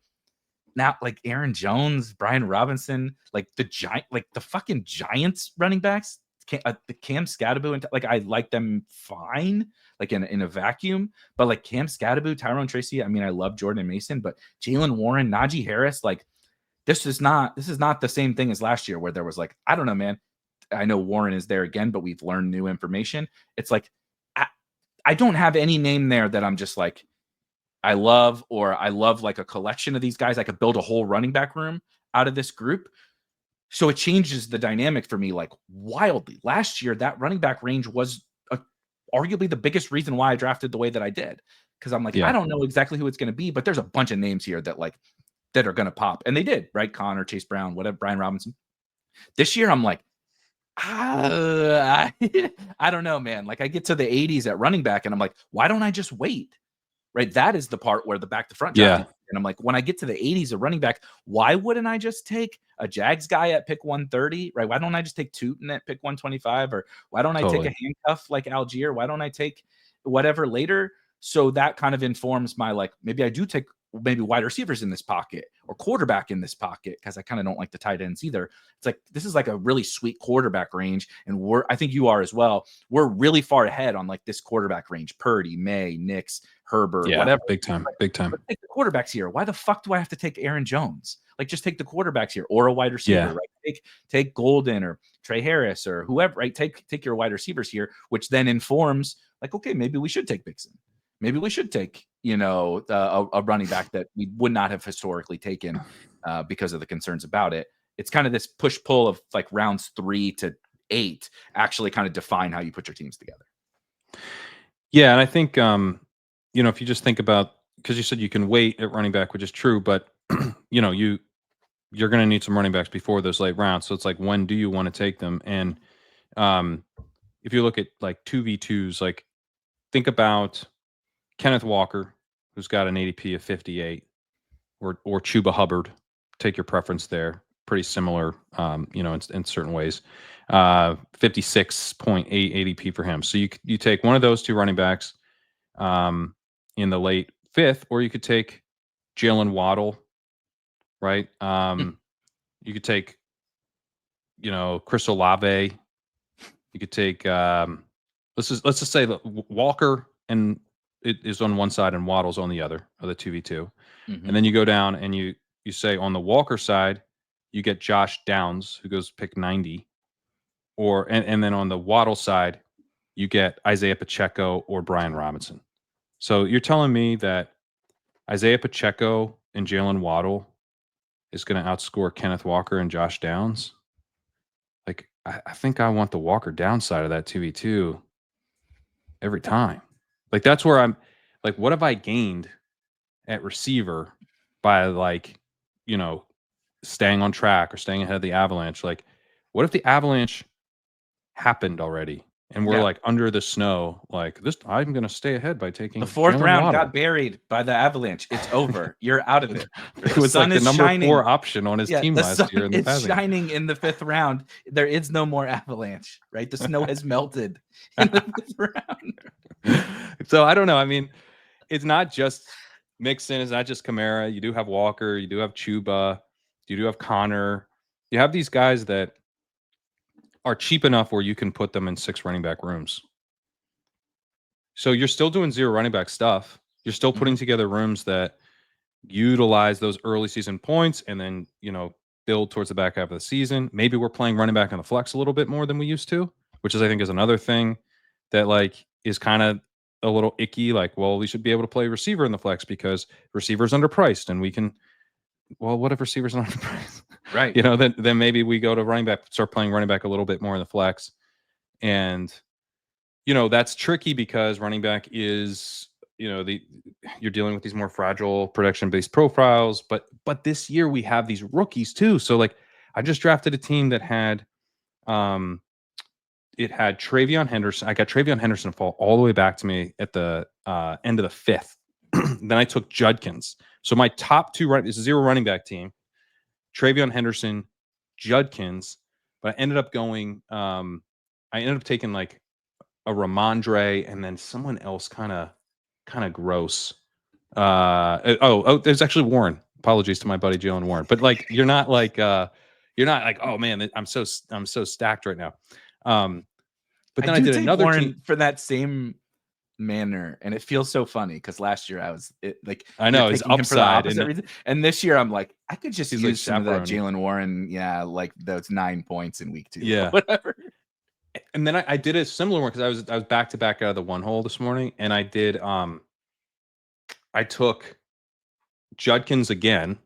now, like Aaron Jones, Brian Robinson, like the fucking Giants running backs, the Cam Scadaboo, and like I like them fine, like in a vacuum. But like Cam Scadaboo, Tyrone Tracy, I mean, I love Jordan Mason, but Jalen Warren, Najee Harris, like this is not the same thing as last year where there was like, I don't know, man. I know Warren is there again, but we've learned new information. It's like I don't have any name there that I'm just like I love like a collection of these guys. I could build a whole running back room out of this group. So it changes the dynamic for me like wildly. Last year, that running back range was arguably the biggest reason why I drafted the way that I did. Because I'm like, I don't know exactly who it's going to be, but there's a bunch of names here that are going to pop. And they did, right? Connor, Chase Brown, whatever, Brian Robinson. This year, I'm like, I don't know, man. Like I get to the 80s at running back and I'm like, why don't I just wait? Right. That is the part where the back to front. And I'm like, when I get to the 80s of running back, why wouldn't I just take a Jags guy at pick 130? Right. Why don't I just take Tootin at pick 125? Or why don't I take a handcuff like Algier? Why don't I take whatever later? So that kind of informs my like, maybe I do take maybe wide receivers in this pocket or quarterback in this pocket, because I kind of don't like the tight ends either. It's like this is like a really sweet quarterback range, and I think you are as well. We're really far ahead on like this quarterback range: Purdy, May, Nix, Herbert, whatever. Big time. Let's take the quarterbacks here. Why the fuck do I have to take Aaron Jones? Like, just take the quarterbacks here, or a wide receiver, right? Take Golden or Trey Harris or whoever, right? Take your wide receivers here, which then informs like, okay, maybe we should take Mixon. Maybe we should take, a running back that we would not have historically taken because of the concerns about it. It's kind of this push-pull of like rounds 3 to 8 actually kind of define how you put your teams together. Yeah, and I think, if you just think about, because you said you can wait at running back, which is true, but, you're going to need some running backs before those late rounds. So it's like, when do you want to take them? And if you look at like 2v2s, like think about Kenneth Walker, who's got an ADP of 58, or Chuba Hubbard. Take your preference there. Pretty similar, in certain ways. 56.8 ADP for him. So you take one of those two running backs in the late 5th, or you could take Jalen Waddle, right? You could take, Chris Olave. You could take let's just say that Walker and it is on one side and Waddle's on the other of the 2v2. And then you go down and you say on the Walker side, you get Josh Downs, who goes pick 90. And then on the Waddle side, you get Isaiah Pacheco or Brian Robinson. So you're telling me that Isaiah Pacheco and Jalen Waddle is going to outscore Kenneth Walker and Josh Downs? Like, I think I want the Walker downside of that 2v2 every time. Like, that's where I'm like, what have I gained at receiver by like, staying on track or staying ahead of the Avalanche? Like, what if the Avalanche happened already and we're like under the snow? Like, this, I'm going to stay ahead by taking the 4th Jalen round Waddle. Got buried by the Avalanche. It's over. You're out of it. It was like the number 4 option on his team last year. It's shining in the 5th round. There is no more Avalanche, right? The snow has melted in the 5th round. So I don't know. I mean, it's not just Mixon. It's not just Kamara. You do have Walker. You do have Chuba. You do have Connor. You have these guys that are cheap enough where you can put them in 6 running back rooms. So you're still doing 0 running back stuff. You're still putting together rooms that utilize those early season points and then, build towards the back half of the season. Maybe we're playing running back on the flex a little bit more than we used to, which I think is another thing that like is kind of a little icky. Like, well, we should be able to play receiver in the flex because receiver's underpriced and we can, well, what if receivers are underpriced? Right. Then maybe we go to running back, start playing running back a little bit more in the flex. And, that's tricky because running back is, you're dealing with these more fragile production-based profiles, but this year we have these rookies too. So like, I just drafted a team that had, it had Travion Henderson. I got Travion Henderson to fall all the way back to me at the end of the 5th. Then I took Judkins. So my top 2 it's a 0 running back team: Travion Henderson, Judkins. But I ended up going. I ended up taking like a Ramondre and then someone else kind of gross. There's actually Warren. Apologies to my buddy Jalen Warren, but like you're not like oh man, I'm so stacked right now. But then I did another Warren team for that same manner, and it feels so funny because last year I know he's upside, and this year I'm like, I could just use like some of that Jalen Warren, like those 9 points in week 2, yeah, whatever. And then I did a similar one because I was back to back out of the one hole this morning, and I did I took Judkins again,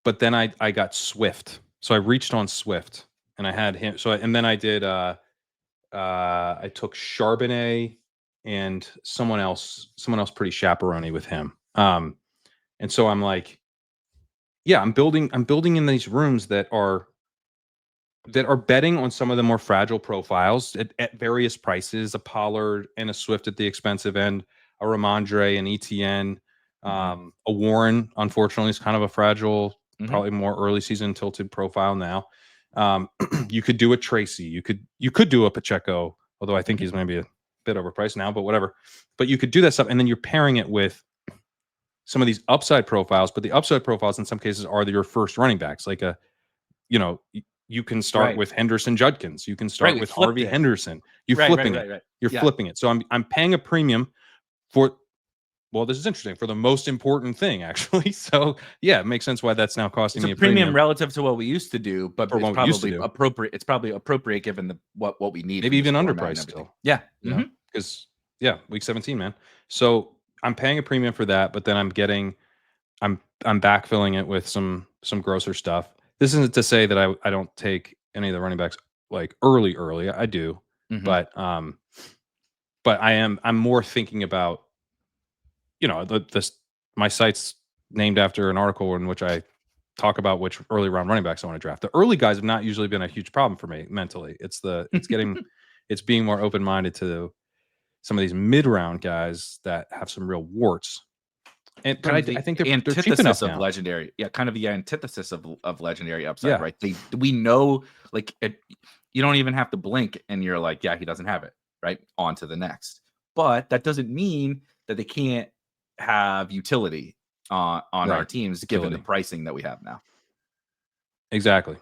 but then I got Swift, so I reached on Swift and I had him. And then I did I took Charbonnet and someone else pretty chaperone with him. And so I'm like, yeah, I'm building in these rooms that are betting on some of the more fragile profiles at various prices: a Pollard and a Swift at the expensive end, a Ramondre and ETN, a Warren, unfortunately, is kind of a fragile, probably more early season tilted profile now. You could do a Tracy. You could do a Pacheco, although I think he's maybe a bit overpriced now, but whatever. But you could do that stuff, and then you're pairing it with some of these upside profiles, but the upside profiles in some cases are your first running backs. Like you can start with Henderson Judkins. You can start with Harvey Henderson. You're flipping it. You're flipping it. So I'm paying a premium for, well, this is interesting, for the most important thing, actually. So yeah, it makes sense why that's now costing me a premium relative to what we used to do, but it's probably appropriate. It's probably appropriate given what we need. Maybe even underpriced still. Yeah. Because week 17, man. So I'm paying a premium for that, but then I'm backfilling it with some grosser stuff. This isn't to say that I don't take any of the running backs like early. I do, but I'm more thinking about, my site's named after an article in which I talk about which early round running backs I want to draft. The early guys have not usually been a huge problem for me mentally. It's being more open minded to some of these mid round guys that have some real warts. And but I think they're cheap enough of now. Legendary, kind of the antithesis of Legendary upside, right? We know, like, you don't even have to blink, and you're like, yeah, he doesn't have it, right? On to the next. But that doesn't mean that they can't have utility on our teams, given the pricing that we have now. Exactly.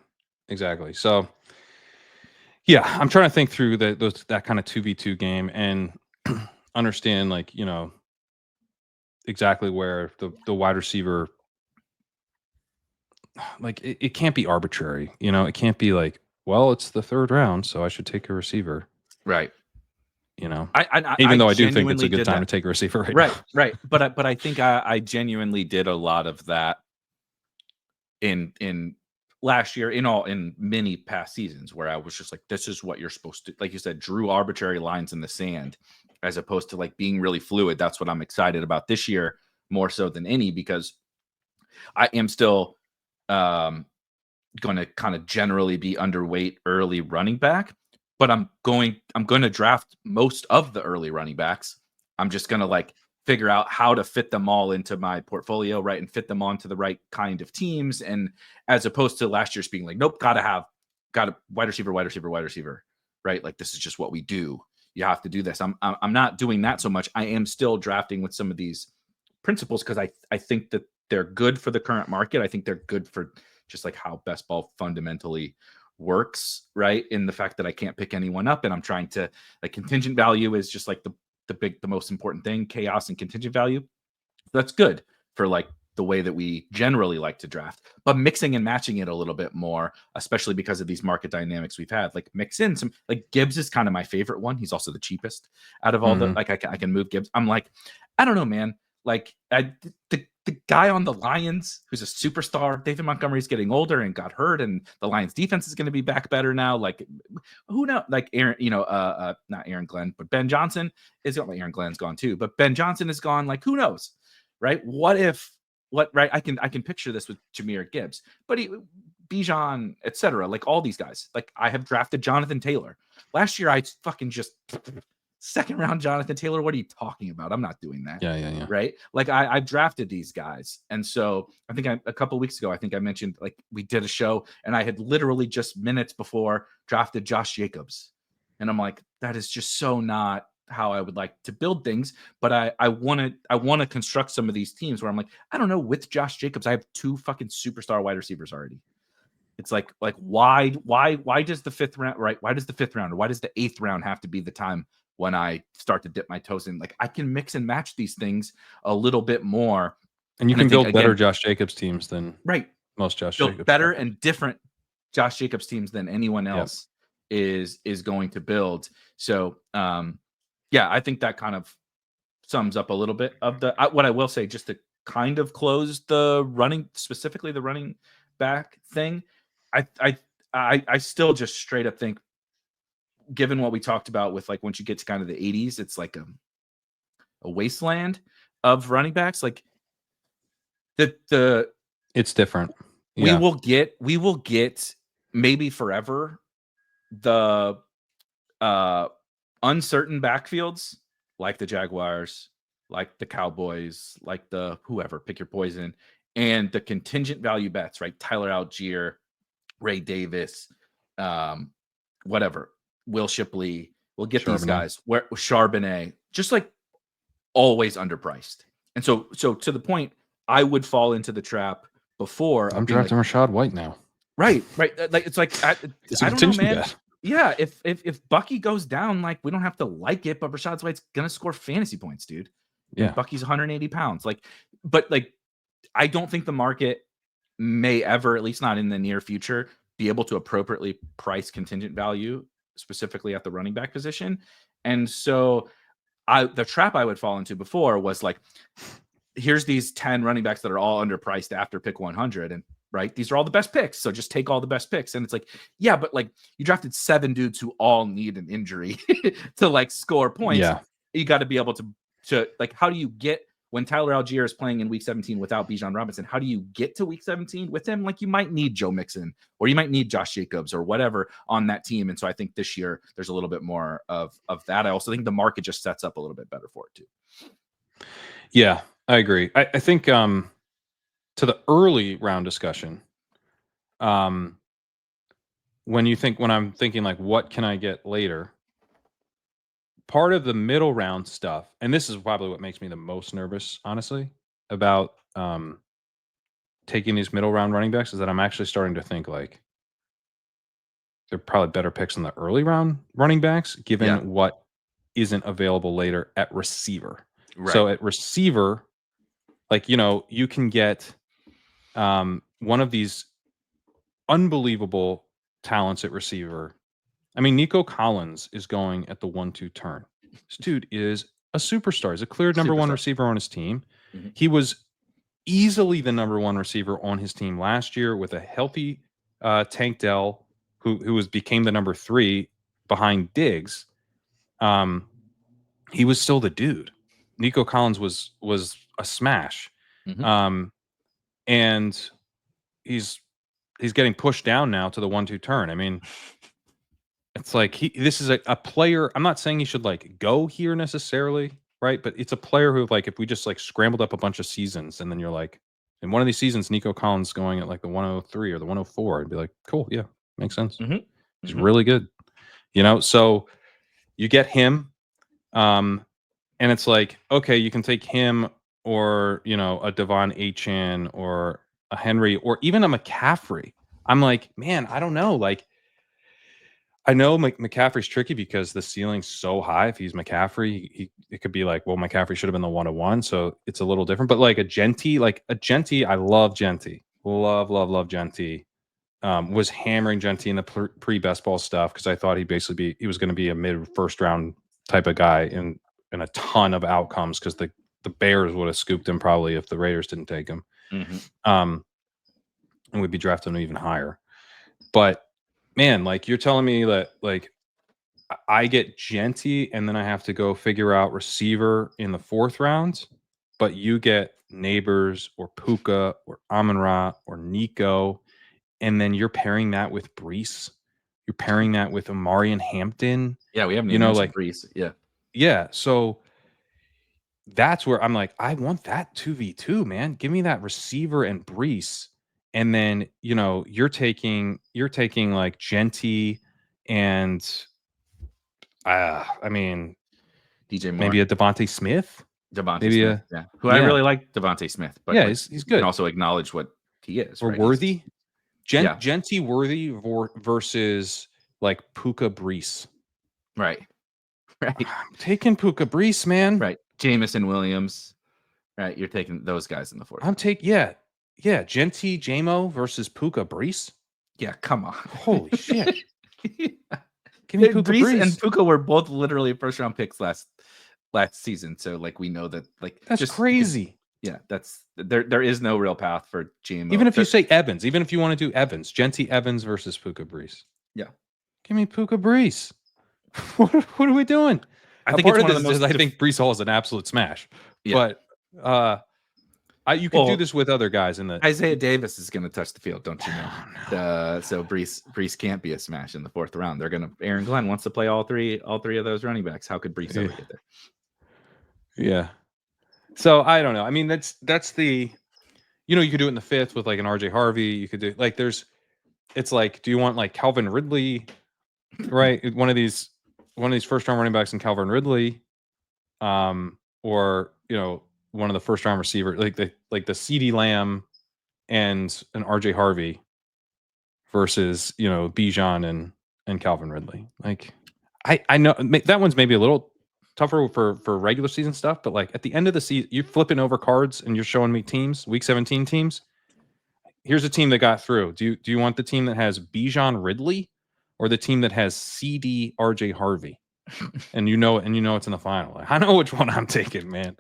So, yeah, I'm trying to think through that kind of 2v2 game and understand, like, exactly where the wide receiver, like, it can't be arbitrary. It can't be like, well, it's the third round, so I should take a receiver. Right. Even though I do think it's a good time to take a receiver right now. Right. But I think I genuinely did a lot of that in last year, in many past seasons, where I was just like, this is what you're supposed to, like you said, drew arbitrary lines in the sand, as opposed to like being really fluid. That's what I'm excited about this year, more so than any, because I am still going to kind of generally be underweight early running back, but I'm going to draft most of the early running backs. I'm just going to like figure out how to fit them all into my portfolio, right, and fit them onto the right kind of teams. And as opposed to last year's being like, nope, got a wide receiver, right? Like, this is just what we do. You have to do this. I'm not doing that so much. I am still drafting with some of these principles because I think that they're good for the current market. I think they're good for just like how best ball fundamentally works, right? In the fact that I can't pick anyone up, and I'm trying to, like, contingent value is just like the most important thing, chaos and contingent value. That's good for like the way that we generally like to draft, but mixing and matching it a little bit more, especially because of these market dynamics we've had, like mix in some, like Gibbs is kind of my favorite one. He's also the cheapest out of all the, like, I can move Gibbs. I'm like, I don't know, man. Like, the guy on the Lions who's a superstar, David Montgomery's getting older and got hurt, and the Lions defense is going to be back better now. Like, who knows? Like, Aaron, not Aaron Glenn, but Ben Johnson is gone. Well, Aaron Glenn's gone too, but Ben Johnson is gone. Like, who knows? Right? Right? I can picture this with Jahmyr Gibbs, but Bijan, etc. Like, all these guys. Like, I have drafted Jonathan Taylor. Last year, I fucking just second round Jonathan Taylor. What are you talking about? I'm not doing that. Yeah. Right? Like, I've drafted these guys. And so I think a couple of weeks ago, I think I mentioned, like, we did a show and I had literally just minutes before drafted Josh Jacobs. And I'm like, that is just so not how I would like to build things. But I want to construct some of these teams where I'm like, I don't know, with Josh Jacobs, I have 2 fucking superstar wide receivers already. It's like why does the 5th round, right? Why does the 5th round, or why does the 8th round have to be the time when I start to dip my toes in? Like, I can mix and match these things a little bit more. And you can build better Josh Jacobs teams than most Josh Jacobs. Better and different Josh Jacobs teams than anyone else is going to build. So, yeah, I think that kind of sums up a little bit of what I will say, just to kind of close the running, specifically the running back thing. I still just straight up think, given what we talked about with, like, once you get to kind of the 80s, it's like a wasteland of running backs. Like, it's different. Yeah. We will get maybe forever the uncertain backfields, like the Jaguars, like the Cowboys, like the whoever, pick your poison, and the contingent value bets, right? Tyler Algier, Ray Davis, whatever, Will Shipley. We'll get these guys where Charbonnet, just like always underpriced. And so to the point, I would fall into the trap before of I'm being drafting like, Rashad White now. right. Like it's like I don't know, man. Bet. Yeah, if Bucky goes down, like we don't have to like it, but Rashad White's gonna score fantasy points, dude. And Yeah. Bucky's 180 pounds. But I don't think the market may ever, at least not in the near future, be able to appropriately price contingent value specifically at the running back position. And so the trap I would fall into before was like, here's these 10 running backs that are all underpriced after pick 100. And right, these are all the best picks. So just take all the best picks. And it's like, yeah, but like you drafted 7 dudes who all need an injury to like score points. Yeah. You got to be able to like, how do you get when Tyler Algier is playing in week 17 without Bijan Robinson? How do you get to week 17 with him? Like you might need Joe Mixon or you might need Josh Jacobs or whatever on that team. And so I think this year there's a little bit more of that. I also think the market just sets up a little bit better for it too. Yeah, I agree. I think to the early round discussion, when I'm thinking like what can I get later, part of the middle round stuff, and this is probably what makes me the most nervous, honestly, about taking these middle round running backs, is that I'm actually starting to think like they're probably better picks in the early round running backs, given what isn't available later at receiver. Right. So at receiver, like, you can get one of these unbelievable talents at receiver. I mean, Nico Collins is going at the 1-2 turn. This dude is a superstar. He's a clear number one receiver on his team. Mm-hmm. He was easily the number one receiver on his team last year with a healthy Tank Dell, who became the number 3 behind Diggs. He was still the dude. Nico Collins was a smash. Mm-hmm. And he's getting pushed down now to the 1-2 turn. I mean, it's like this is a player. I'm not saying he should like go here necessarily, right? But it's a player who, like, if we just like scrambled up a bunch of seasons and then you're like, in one of these seasons, Nico Collins going at like the 103 or the 104, I'd be like, cool, yeah, makes sense. Mm-hmm. He's really good, so you get him. And it's like, okay, you can take him or, a Devon Achane or a Henry or even a McCaffrey. I'm like, man, I don't know. Like, I know McCaffrey's tricky because the ceiling's so high. If he's McCaffrey, it could be like, well, McCaffrey should have been the 101. So it's a little different. But like a Genty, I love Genty. Love Genty. Was hammering Genty in the pre-best ball stuff because I thought he was going to be a mid-first round type of guy in a ton of outcomes because the Bears would have scooped him probably if the Raiders didn't take him. Mm-hmm. And we'd be drafting him even higher. But man, like, you're telling me that like I get Genty and then I have to go figure out receiver in the 4th round, but you get Neighbors or Puka or Amon-Ra or Nico, and then you're pairing that with Breece. You're pairing that with Amari and Hampton. Yeah, we haven't even mentioned Breece. Yeah. So that's where I'm like, I want that 2v2, man. Give me that receiver and Breece. And then, you're taking like Genty and I mean, DJ Moore, maybe a Devontae Smith. Who I really like Devontae Smith, but he's good. You can also acknowledge what he is. Or right? Worthy. Genty Worthy versus like Puka Breece. Right. I'm taking Puka Breece, man. Right. Jamison Williams. Right. You're taking those guys in the 4th. I'm taking Genty Jamo versus Puka Breece. Yeah, come on. Holy shit. Give me Puka Breece and Puka were both literally 1st round picks last season. So like we know that like that's just crazy. Yeah, that's there is no real path for Jamo. Even if you say Evans, even if you want to do Evans, Genty Evans versus Puka Breece. Yeah. Give me Puka Breece. What are we doing? I think it's one of the most I think Breece Hall is an absolute smash. Yeah. But you could do this with other guys in the Isaiah Davis is going to touch the field, don't you know? Oh, no. So Breece can't be a smash in the 4th round. They're going to Aaron Glenn wants to play all three of those running backs. How could Breece ever get there? Yeah. So I don't know. I mean, that's the, you could do it in the 5th with like an RJ Harvey. You could do like it's like, do you want like Calvin Ridley, right? One of these 1st round running backs in Calvin Ridley, or one of the first round receiver, like the CeeDee Lamb and an RJ Harvey versus, you know, Bijan and Calvin Ridley. Like, I know that one's maybe a little tougher for regular season stuff, but like at the end of the season, you're flipping over cards and you're showing me teams, week 17 teams. Here's a team that got through. Do you want the team that has Bijan Ridley or the team that has CD RJ Harvey? And you know it's in the final. I know which one I'm taking, man.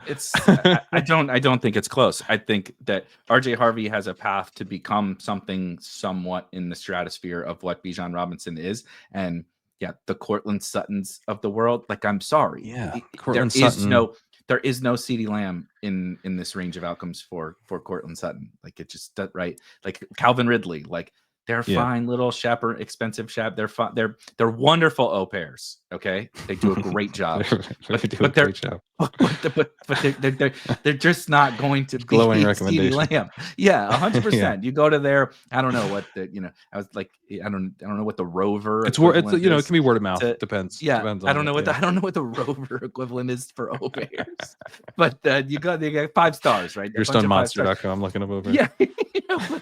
I don't think it's close. I think that RJ Harvey has a path to become something somewhat in the stratosphere of what Bijan Robinson is. And yeah, the Cortland Suttons of the world. Like, I'm sorry. Yeah. There is no CeeDee Lamb in this range of outcomes for Cortland Sutton. Like, it just that right. Like Calvin Ridley, like they're fine little expensive chap. They're fine. They're wonderful au pairs. Okay, they do a great job. They're just not going to be glowing recommendation. CeeDee Lamb. Yeah, 100%. You go to their, I don't know what I was like, I don't know what the Rover. It's it can be word of mouth. Depends. Yeah, Depends I don't know what the Rover equivalent is for au pairs. But they got 5 stars, right? You're stunmonster.com looking up over. Yeah,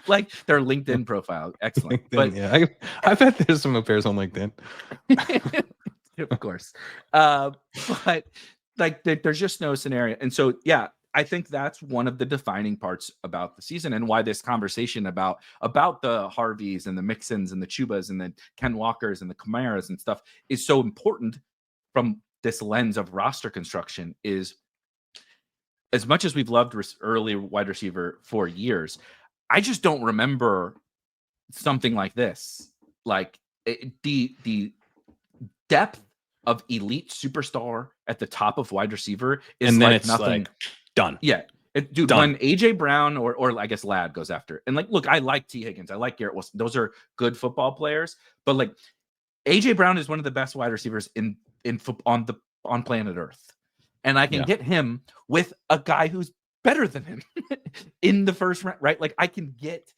like their LinkedIn profile. Excellent. LinkedIn, but I bet there's some au pairs on LinkedIn. Of course. But like there's just no scenario. And so, yeah, I think that's one of the defining parts about the season and why this conversation about the Harveys and the Mixons and the Chubas and the Ken Walkers and the Camaras and stuff is so important from this lens of roster construction. Is as much as we've loved early wide receiver for years, I just don't remember something like this. Like the depth of elite superstar at the top of wide receiver is, and then like nothing. Like, done. Yeah. Dude, done. When AJ Brown or I guess Ladd goes after it. And like, look, I like T. Higgins. I like Garrett Wilson. Those are good football players. But like AJ Brown is one of the best wide receivers on planet Earth. And I can get him with a guy who's better than him in the first round, right? Like I can get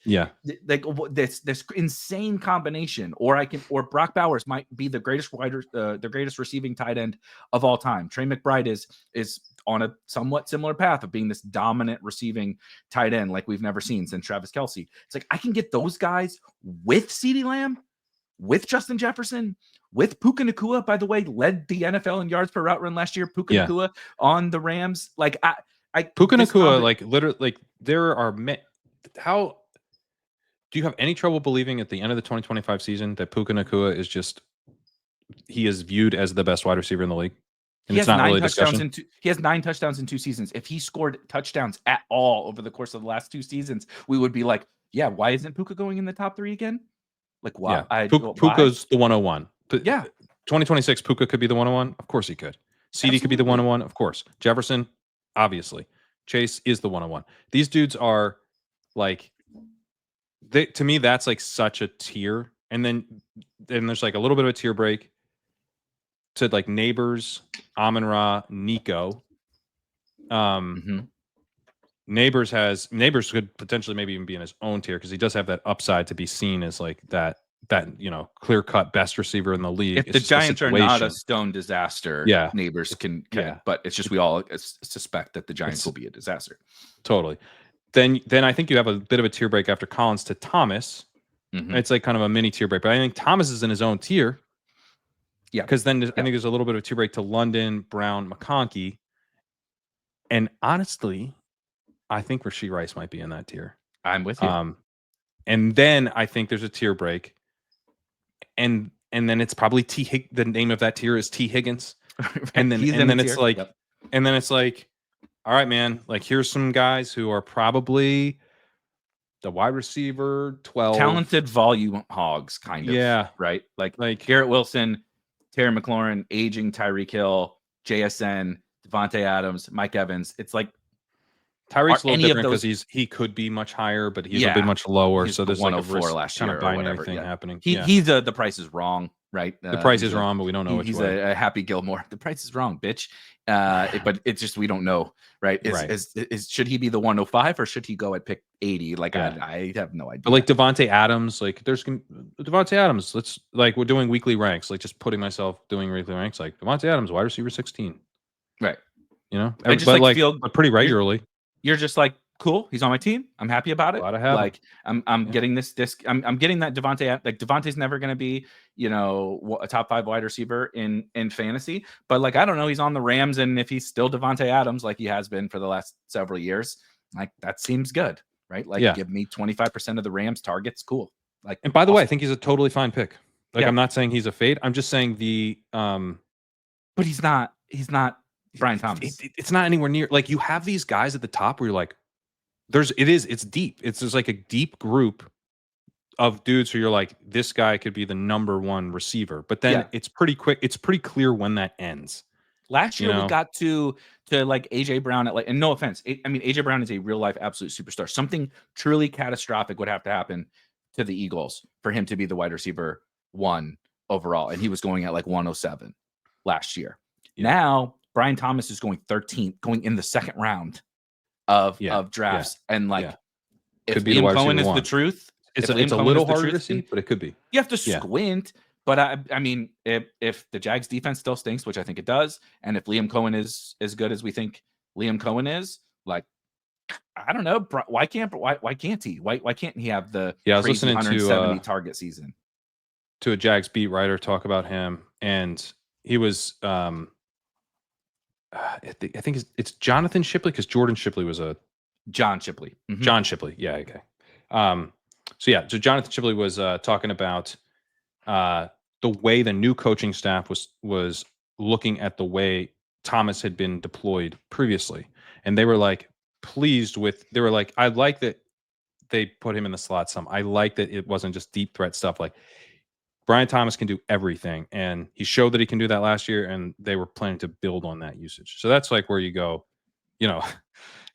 like this insane combination, or Brock Bowers might be the greatest the greatest receiving tight end of all time. Trey McBride is on a somewhat similar path of being this dominant receiving tight end like we've never seen since Travis Kelce. It's like I can get those guys with CeeDee Lamb, with Justin Jefferson, with Puka Nacua, by the way, led the NFL in yards per route run last year. Puka Nacua on the Rams. Like Puka Nacua, like literally, like there are how do you have any trouble believing at the end of the 2025 season that Puka Nacua is he is viewed as the best wide receiver in the league? And it's not really discussion. He has 9 touchdowns in 2 seasons. If he scored touchdowns at all over the course of the last 2 seasons, we would be like, yeah, why isn't Puka going in the top 3 again? Like, why? Yeah. Puka's the 101. Yeah. 2026, Puka could be the 101. Of course he could. CD could be the 101. Of course. Jefferson, obviously. Chase is the 101. These dudes are like, to me, that's like such a tier. And then there's like a little bit of a tier break to like Neighbors, Amon-Ra, Nico. Neighbors could potentially maybe even be in his own tier because he does have that upside to be seen as like that clear-cut best receiver in the league. If the Giants are not a stone disaster, Neighbors can but it's just we all suspect that the Giants will be a disaster. Totally. Then I think you have a bit of a tier break after Collins to Thomas. It's like kind of a mini tier break, but I think Thomas is in his own tier. Yeah, because then I think there's a little bit of a tier break to London, Brown, McConkey, and honestly, I think Rashee Rice might be in that tier. I'm with you. And then I think there's a tier break, and then it's probably the name of that tier is T. Higgins, and then it's like, and then it's like, all right, man, like here's some guys who are probably the wide receiver 12, talented volume hogs, kind of, right? Like Garrett Wilson, Terry McLaurin, aging Tyreek Hill, JSN, Devontae Adams, Mike Evans. It's like Tyreek's a little different because he could be much higher, but he's a bit much lower. So there's like a risk, last kind year of binary thing happening. He's the price is wrong, right? The price is wrong, but we don't know which way. He's a Happy Gilmore. The price is wrong, bitch. But it's just we don't know, right? Is should he be the 105 or should he go at pick 80? Like I have no idea. But like Devontae Adams, like there's Devontae Adams. Let's like we're doing weekly ranks, like just putting myself doing weekly ranks. Like Devontae Adams, wide receiver 16, right? You know, I just but feel but pretty regularly. You're just like, cool, he's on my team. I'm happy about it. Glad I have Like him. I'm getting this disc. I'm getting that Devontae. Like Devontae's never going to be, you know, a top 5 wide receiver in fantasy. But like I don't know, he's on the Rams, and if he's still Devontae Adams like he has been for the last several years, like that seems good, right? Like give me 25% of the Rams targets. Cool. Like, and by the way, I think he's a totally fine pick. Like I'm not saying he's a fade. I'm just saying but he's not Brian Thomas. It's not anywhere near. Like you have these guys at the top where you're like, it's deep. There's like a deep group of dudes who you're like, this guy could be the number 1 receiver. But then it's pretty quick. It's pretty clear when that ends. Last year we got to like AJ Brown at like, and no offense, I mean AJ Brown is a real life absolute superstar. Something truly catastrophic would have to happen to the Eagles for him to be the wide receiver 1 overall, and he was going at like 107 last year. Now Brian Thomas is going 13th, going in the 2nd round of drafts, and like if Liam Cohen is the truth, it's a little harder to see, but it could be. You have to squint. But I mean, if the Jags defense still stinks, which I think it does, and if Liam Cohen is as good as we think Liam Cohen is, like, I don't know, why can't he? Why can't he have the I was listening 170 target season? To a Jags beat writer talk about him, and he was I think it's Jonathan Shipley, because Jordan Shipley was a John Shipley. Mm-hmm. John Shipley, yeah, okay. So Jonathan Shipley was talking about the way the new coaching staff was looking at the way Thomas had been deployed previously, and they were like pleased with. They were like, I like that they put him in the slot some. I like that it wasn't just deep threat stuff. Like Brian Thomas can do everything, and he showed that he can do that last year, and they were planning to build on that usage. So that's like where you go, you know,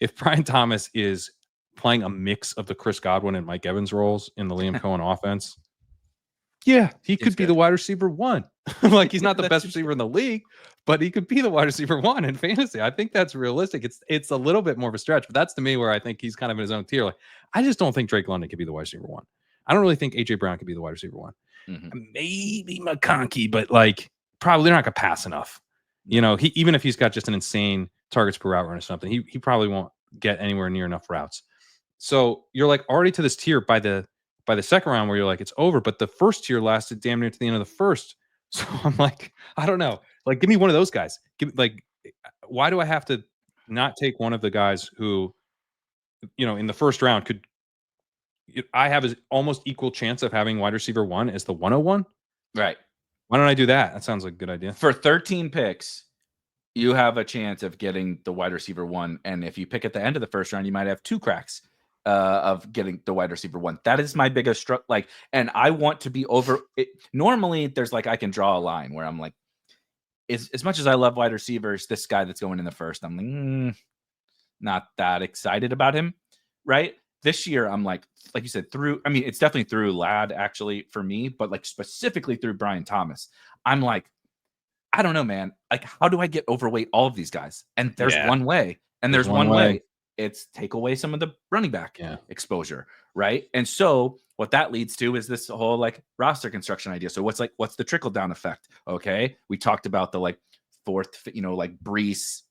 if Brian Thomas is playing a mix of the Chris Godwin and Mike Evans roles in the Liam Cohen offense, he could be the wide receiver 1. Like he's not the best receiver in the league, but he could be the wide receiver 1 in fantasy. I think that's realistic. It's a little bit more of a stretch, but that's to me where I think he's kind of in his own tier. Like I just don't think Drake London could be the wide receiver 1. I don't really think AJ Brown could be the wide receiver 1. Mm-hmm. Maybe McConkey, but like probably they're not gonna pass enough. You know, even if he's got just an insane targets per route run or something, he probably won't get anywhere near enough routes. So you're like already to this tier by the 2nd round where you're like, it's over. But the first tier lasted damn near to the end of the first. So I'm like, I don't know. Like, give me one of those guys. Why do I have to not take one of the guys who, you know, in the first round I have an almost equal chance of having wide receiver 1 as the 101? Right. Why don't I do that? That sounds like a good idea. For 13 picks, you have a chance of getting the wide receiver 1. And if you pick at the end of the first round, you might have 2 cracks of getting the wide receiver 1. That is my biggest struggle. Like, and I want to be over it. Normally there's like, I can draw a line where I'm like, as much as I love wide receivers, this guy that's going in the first, I'm like, not that excited about him. Right. This year, I'm like you said, it's definitely through Ladd actually for me, but like specifically through Brian Thomas, I'm like, I don't know, man. Like, how do I get overweight all of these guys? And there's one way, and there's one way. It's take away some of the running back exposure, right? And so what that leads to is this whole like roster construction idea. So what's the trickle down effect? Okay, we talked about the like 4th, you know, like Brees,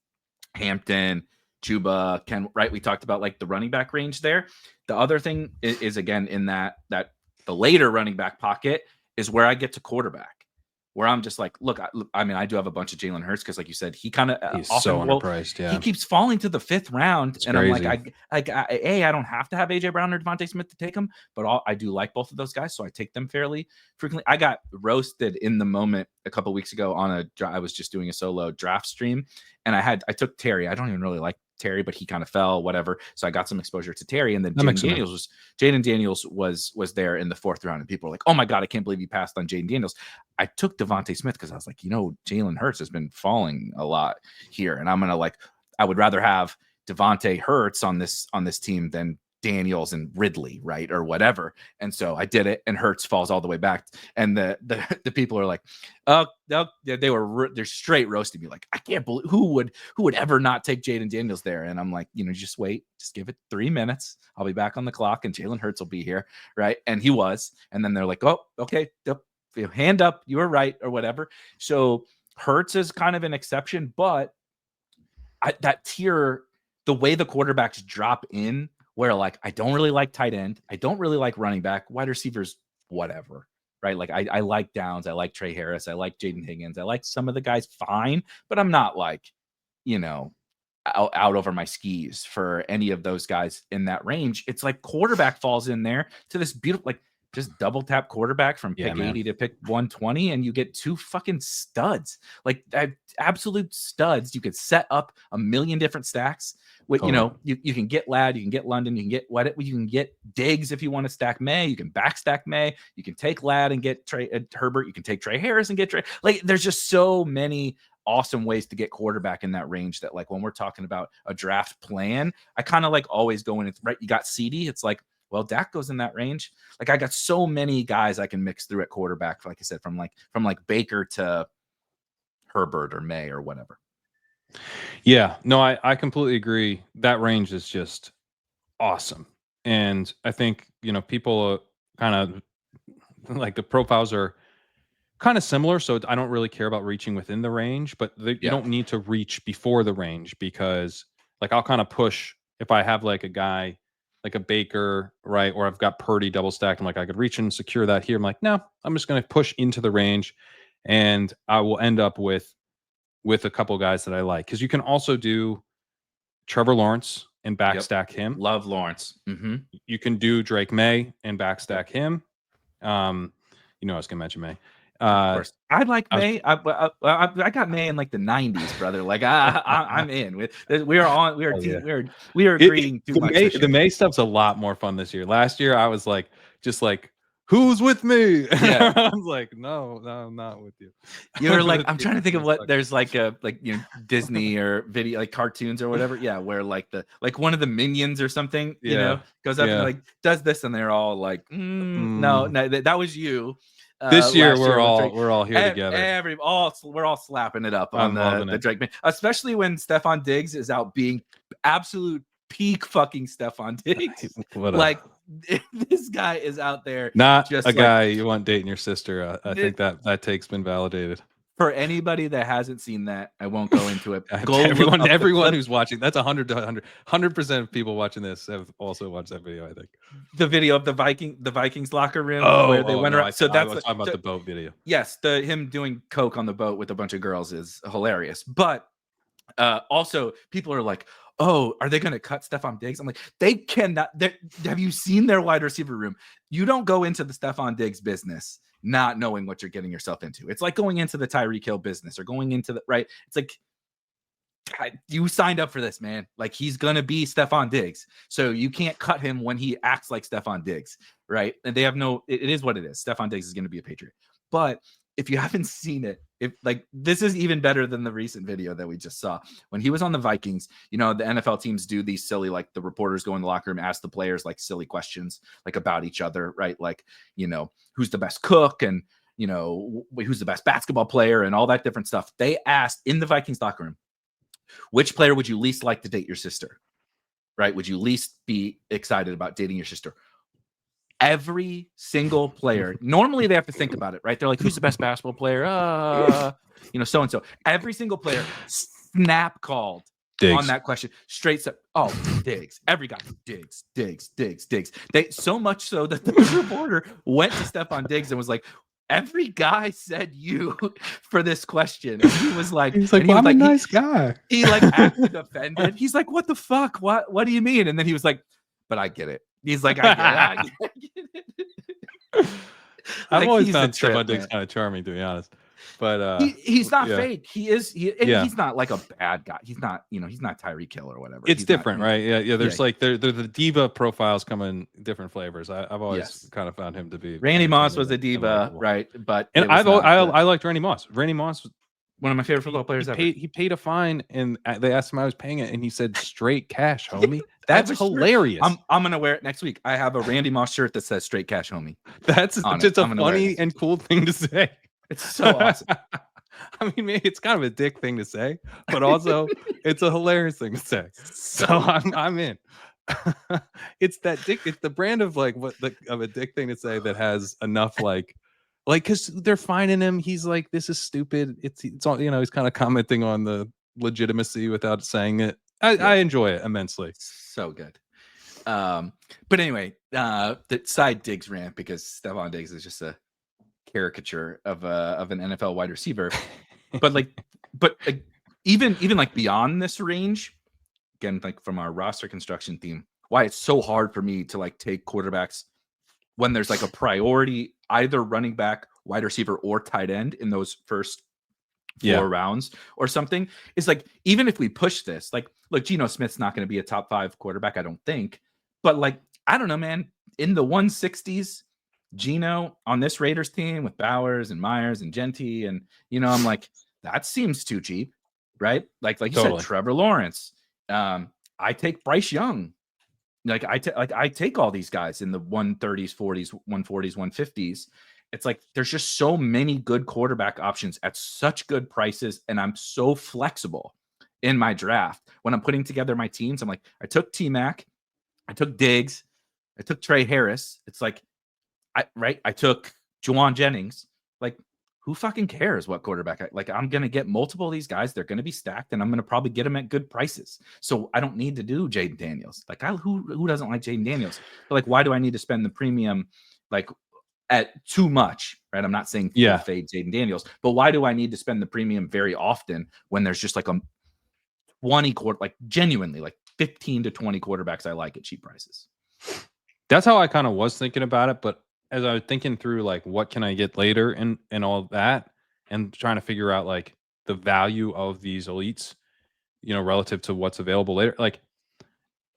Hampton, Chuba, Ken, right? We talked about like the running back range there. The other thing is again in that the later running back pocket is where I get to quarterback, where I'm just like, look, I mean, I do have a bunch of Jalen Hurts because, like you said, he kind of he's so underpriced. Yeah, he keeps falling to the 5th round, and crazy. I'm like, I don't have to have AJ Brown or Devontae Smith to take him, but I do like both of those guys, so I take them fairly frequently. I got roasted in the moment a couple weeks ago I was just doing a solo draft stream, and I took Terry. I don't even really like Terry, but he kind of fell, whatever. So I got some exposure to Terry, and then Jaden Daniels was there in the 4th round, and people were like, "Oh my god, I can't believe you passed on Jaden Daniels." I took Devontae Smith because I was like, you know, Jalen Hurts has been falling a lot here, and I would rather have Devontae Hurts on this team than Daniels and Ridley, right, or whatever. And so I did it, and Hurts falls all the way back, and the people are like, oh, they're straight roasting me, like, I can't believe who would ever not take Jaden Daniels there. And I'm like, you know, just wait, just give it 3 minutes, I'll be back on the clock, and Jalen Hurts will be here, right? And he was, and then they're like, oh, okay, hand up, you were right, or whatever. So Hurts is kind of an exception, but that tier, the way the quarterbacks drop in, where like I don't really like tight end, I don't really like running back, wide receivers, whatever. Right. Like I like Downs, I like Trey Harris, I like Jaden Higgins, I like some of the guys fine, but I'm not like, out over my skis for any of those guys in that range. It's like quarterback falls in there to this beautiful, like just double tap quarterback from pick 80 to pick 120, and you get two fucking studs, like absolute studs. You could set up a million different stacks with, you can get Ladd, you can get London, you can get you can get Diggs if you want to stack May, you can back stack May, you can take Ladd and get Herbert, you can take Trey Harris and get Trey. Like there's just so many awesome ways to get quarterback in that range that like when we're talking about a draft plan, I kind of like always go in. It's right. You got CD. It's like, well, Dak goes in that range. Like I got so many guys I can mix through at quarterback. Like I said, from like Baker to Herbert or May or whatever. Yeah, no, I completely agree. That range is just awesome. And I think, people kind of like the profiles are kind of similar. So I don't really care about reaching within the range, but you don't need to reach before the range, because like I'll kind of push if I have like a guy like a Baker, right? Or I've got Purdy double stacked. I'm like, I could reach and secure that here. I'm like, no, I'm just going to push into the range, and I will end up with a couple guys that I like. Because you can also do Trevor Lawrence and backstack him. Love Lawrence. You can do Drake May and backstack him. I was gonna mention May. Of course, I like May. I got May in like the 90s, brother. Like I'm in. We are on. We are team. Yeah. We are agreeing too much. The May stuff's a lot more fun this year. Last year, I was like, just like, who's with me? Yeah. I was like, no, I'm not with you. You're like, I'm trying to think of what there's like Disney or video, like cartoons or whatever. Yeah, where like one of the minions or something, goes up and like does this, and they're all like, no, that was you. This year we're all here together. We're all slapping it up on the Drake Man, especially when Stephon Diggs is out being absolute peak fucking Stephon Diggs. Like this guy is out there, not just a guy you want dating your sister. I think that take's been validated. For anybody that hasn't seen that, I won't go into it. Everyone who's watching, that's 100% of people watching this have also watched that video. I think the video of the Vikings locker room where they went around. So that's talking about the boat video. Yes, him doing coke on the boat with a bunch of girls is hilarious. But also, people are like, "Oh, are they going to cut Stephon Diggs?" I'm like, they cannot. Have you seen their wide receiver room? You don't go into the Stephon Diggs business not knowing what you're getting yourself into. It's like going into the Tyreek Hill business or going into the right. It's like you signed up for this, man. Like he's gonna be Stephon Diggs, so you can't cut him when he acts like Stephon Diggs, right? And they have it is what it is. Stephon Diggs is gonna be a Patriot. But if you haven't seen it, this is even better than the recent video that we just saw when he was on the Vikings. The NFL teams do these silly, like the reporters go in the locker room, ask the players like silly questions, like about each other, right? Like, who's the best cook and, who's the best basketball player and all that different stuff. They asked in the Vikings locker room, which player would you least like to date your sister? Right? Would you least be excited about dating your sister? Every single player, normally they have to think about it, right? They're like, who's the best basketball player? So-and-so. Every single player snap called Diggs on that question. Straight up, Diggs. Every guy, Diggs. They so much so that the reporter went to Stephon Diggs and was like, every guy said you for this question. And he was like, I'm a nice guy. He like acted offended. He's like, what the fuck? What do you mean? And then he was like, but I get it. He's like, I get it. I've always found Stephon Diggs kind of charming, to be honest. But he's not fake. He's not like a bad guy. He's not, he's not Tyreek Hill or whatever. It's different, right? Yeah. There's like the diva profiles come in different flavors. I've always kind of found him to be. Randy Moss was a diva, right? But I liked Randy Moss. Randy Moss was one of my favorite football players ever. He paid a fine, and they asked him I was paying it, and he said straight cash, homie. That's hilarious. I'm gonna wear it next week. I have a Randy Moss shirt that says straight cash, homie. That's just a funny and cool thing to say. It's so awesome. I mean, maybe it's kind of a dick thing to say, but also it's a hilarious thing to say. So I'm in. It's that dick. It's the brand of like of a dick thing to say that has enough like because they're finding him. He's like, this is stupid. It's all he's kind of commenting on the legitimacy without saying it. I enjoy it immensely. So good. But anyway, the side Diggs rant, because Stephon Diggs is just a caricature of an NFL wide receiver. But even like beyond this range, again, like from our roster construction theme, why it's so hard for me to like take quarterbacks when there's like a priority, either running back, wide receiver, or tight end in those first 4 rounds or something, is like, even if we push this, like, look, Geno Smith's not going to be a top 5 quarterback, I don't think. But like, I don't know, man, in the 160s, Geno on this Raiders team with Bowers and Myers and Genty, and I'm like, that seems too cheap, right? Like you said, Trevor Lawrence. I take Bryce Young. Like I take all these guys in the 130s, 40s, 140s, 150s. It's like there's just so many good quarterback options at such good prices, and I'm so flexible in my draft. When I'm putting together my teams, I'm like, I took T-Mac, I took Diggs, I took Trey Harris. It's like, I took Juwan Jennings. Like, who fucking cares what quarterback? I'm going to get multiple of these guys. They're going to be stacked, and I'm going to probably get them at good prices. So I don't need to do Jaden Daniels. Like, who doesn't like Jaden Daniels? But like, why do I need to spend the premium like at too much? Right? I'm not saying full fade Jaden Daniels, but why do I need to spend the premium very often when there's just like a 20 like genuinely like 15 to 20 quarterbacks I like at cheap prices? That's how I kind of was thinking about it, but as I was thinking through like what can I get later and all that, and trying to figure out like the value of these elites, relative to what's available later. Like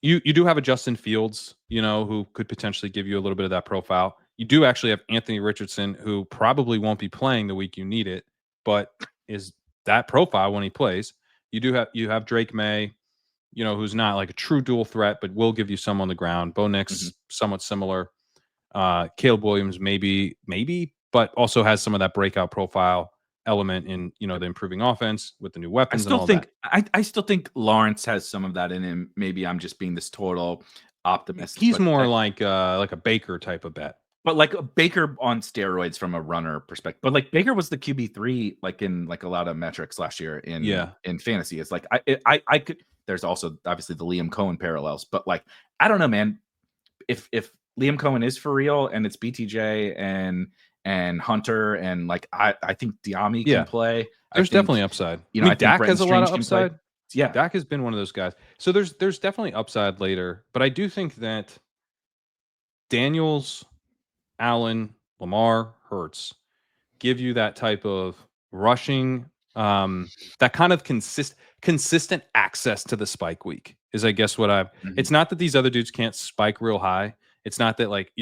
you do have a Justin Fields, who could potentially give you a little bit of that profile. You do actually have Anthony Richardson, who probably won't be playing the week you need it, but is that profile when he plays. You have Drake May, who's not like a true dual threat, but will give you some on the ground. Bo Nix, somewhat similar. Caleb Williams, maybe, but also has some of that breakout profile element in, the improving offense with the new weapons and all that. I still think Lawrence has some of that in him. Maybe I'm just being this total optimist. He's more like a Baker type of bet. But like a Baker on steroids from a runner perspective. But like Baker was the QB3 like in like a lot of metrics last year in fantasy. It's like I could. There's also obviously the Liam Cohen parallels, but like I don't know, man. If Liam Cohen is for real and it's BTJ and Hunter and like I think Diami can play. There's definitely upside. I think Dak has a lot of upside. Yeah, Dak has been one of those guys. So there's definitely upside later, but I do think that Daniels, Allen, Lamar, Hurts give you that type of rushing, that kind of consistent access to the spike week is, I guess, what I've. It's not that these other dudes can't spike real high. It's not that like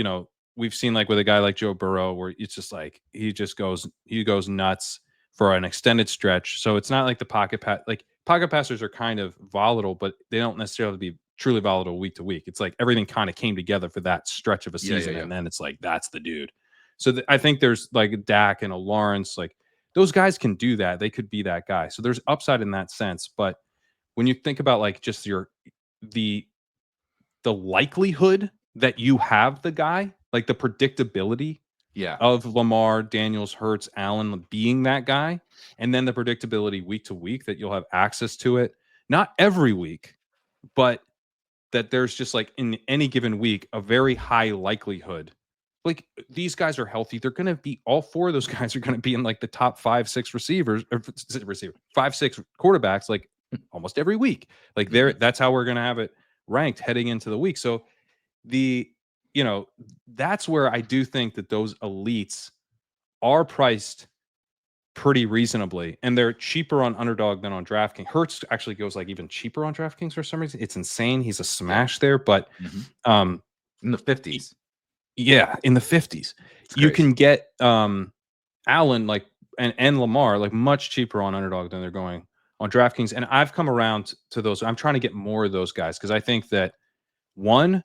we've seen like with a guy like Joe Burrow where it's just like he goes nuts for an extended stretch. So it's not like the pocket passers are kind of volatile, but they don't necessarily be truly volatile week to week. It's like everything kind of came together for that stretch of a season, and then it's like that's the dude. So I think there's like a Dak and a Lawrence, like those guys can do that. They could be that guy. So there's upside in that sense. But when you think about like just the likelihood that you have the guy, like the predictability of Lamar, Daniels, Hurts, Allen being that guy, and then the predictability week to week that you'll have access to it, not every week, but that there's just like in any given week, a very high likelihood. Like these guys are healthy. They're going to be, all 4 of those guys are going to be in like the top 5-6 receivers, or 5-6 quarterbacks, like almost every week. Like that's how we're going to have it ranked heading into the week. So that's where I do think that those elites are priced pretty reasonably, and they're cheaper on Underdog than on DraftKings. Hurts actually goes like even cheaper on DraftKings for some reason. It's insane. He's a smash there, but in the 50s. Yeah, in the 50s. You can get Allen like and Lamar like much cheaper on Underdog than they're going on DraftKings. And I've come around to those. I'm trying to get more of those guys because I think that one,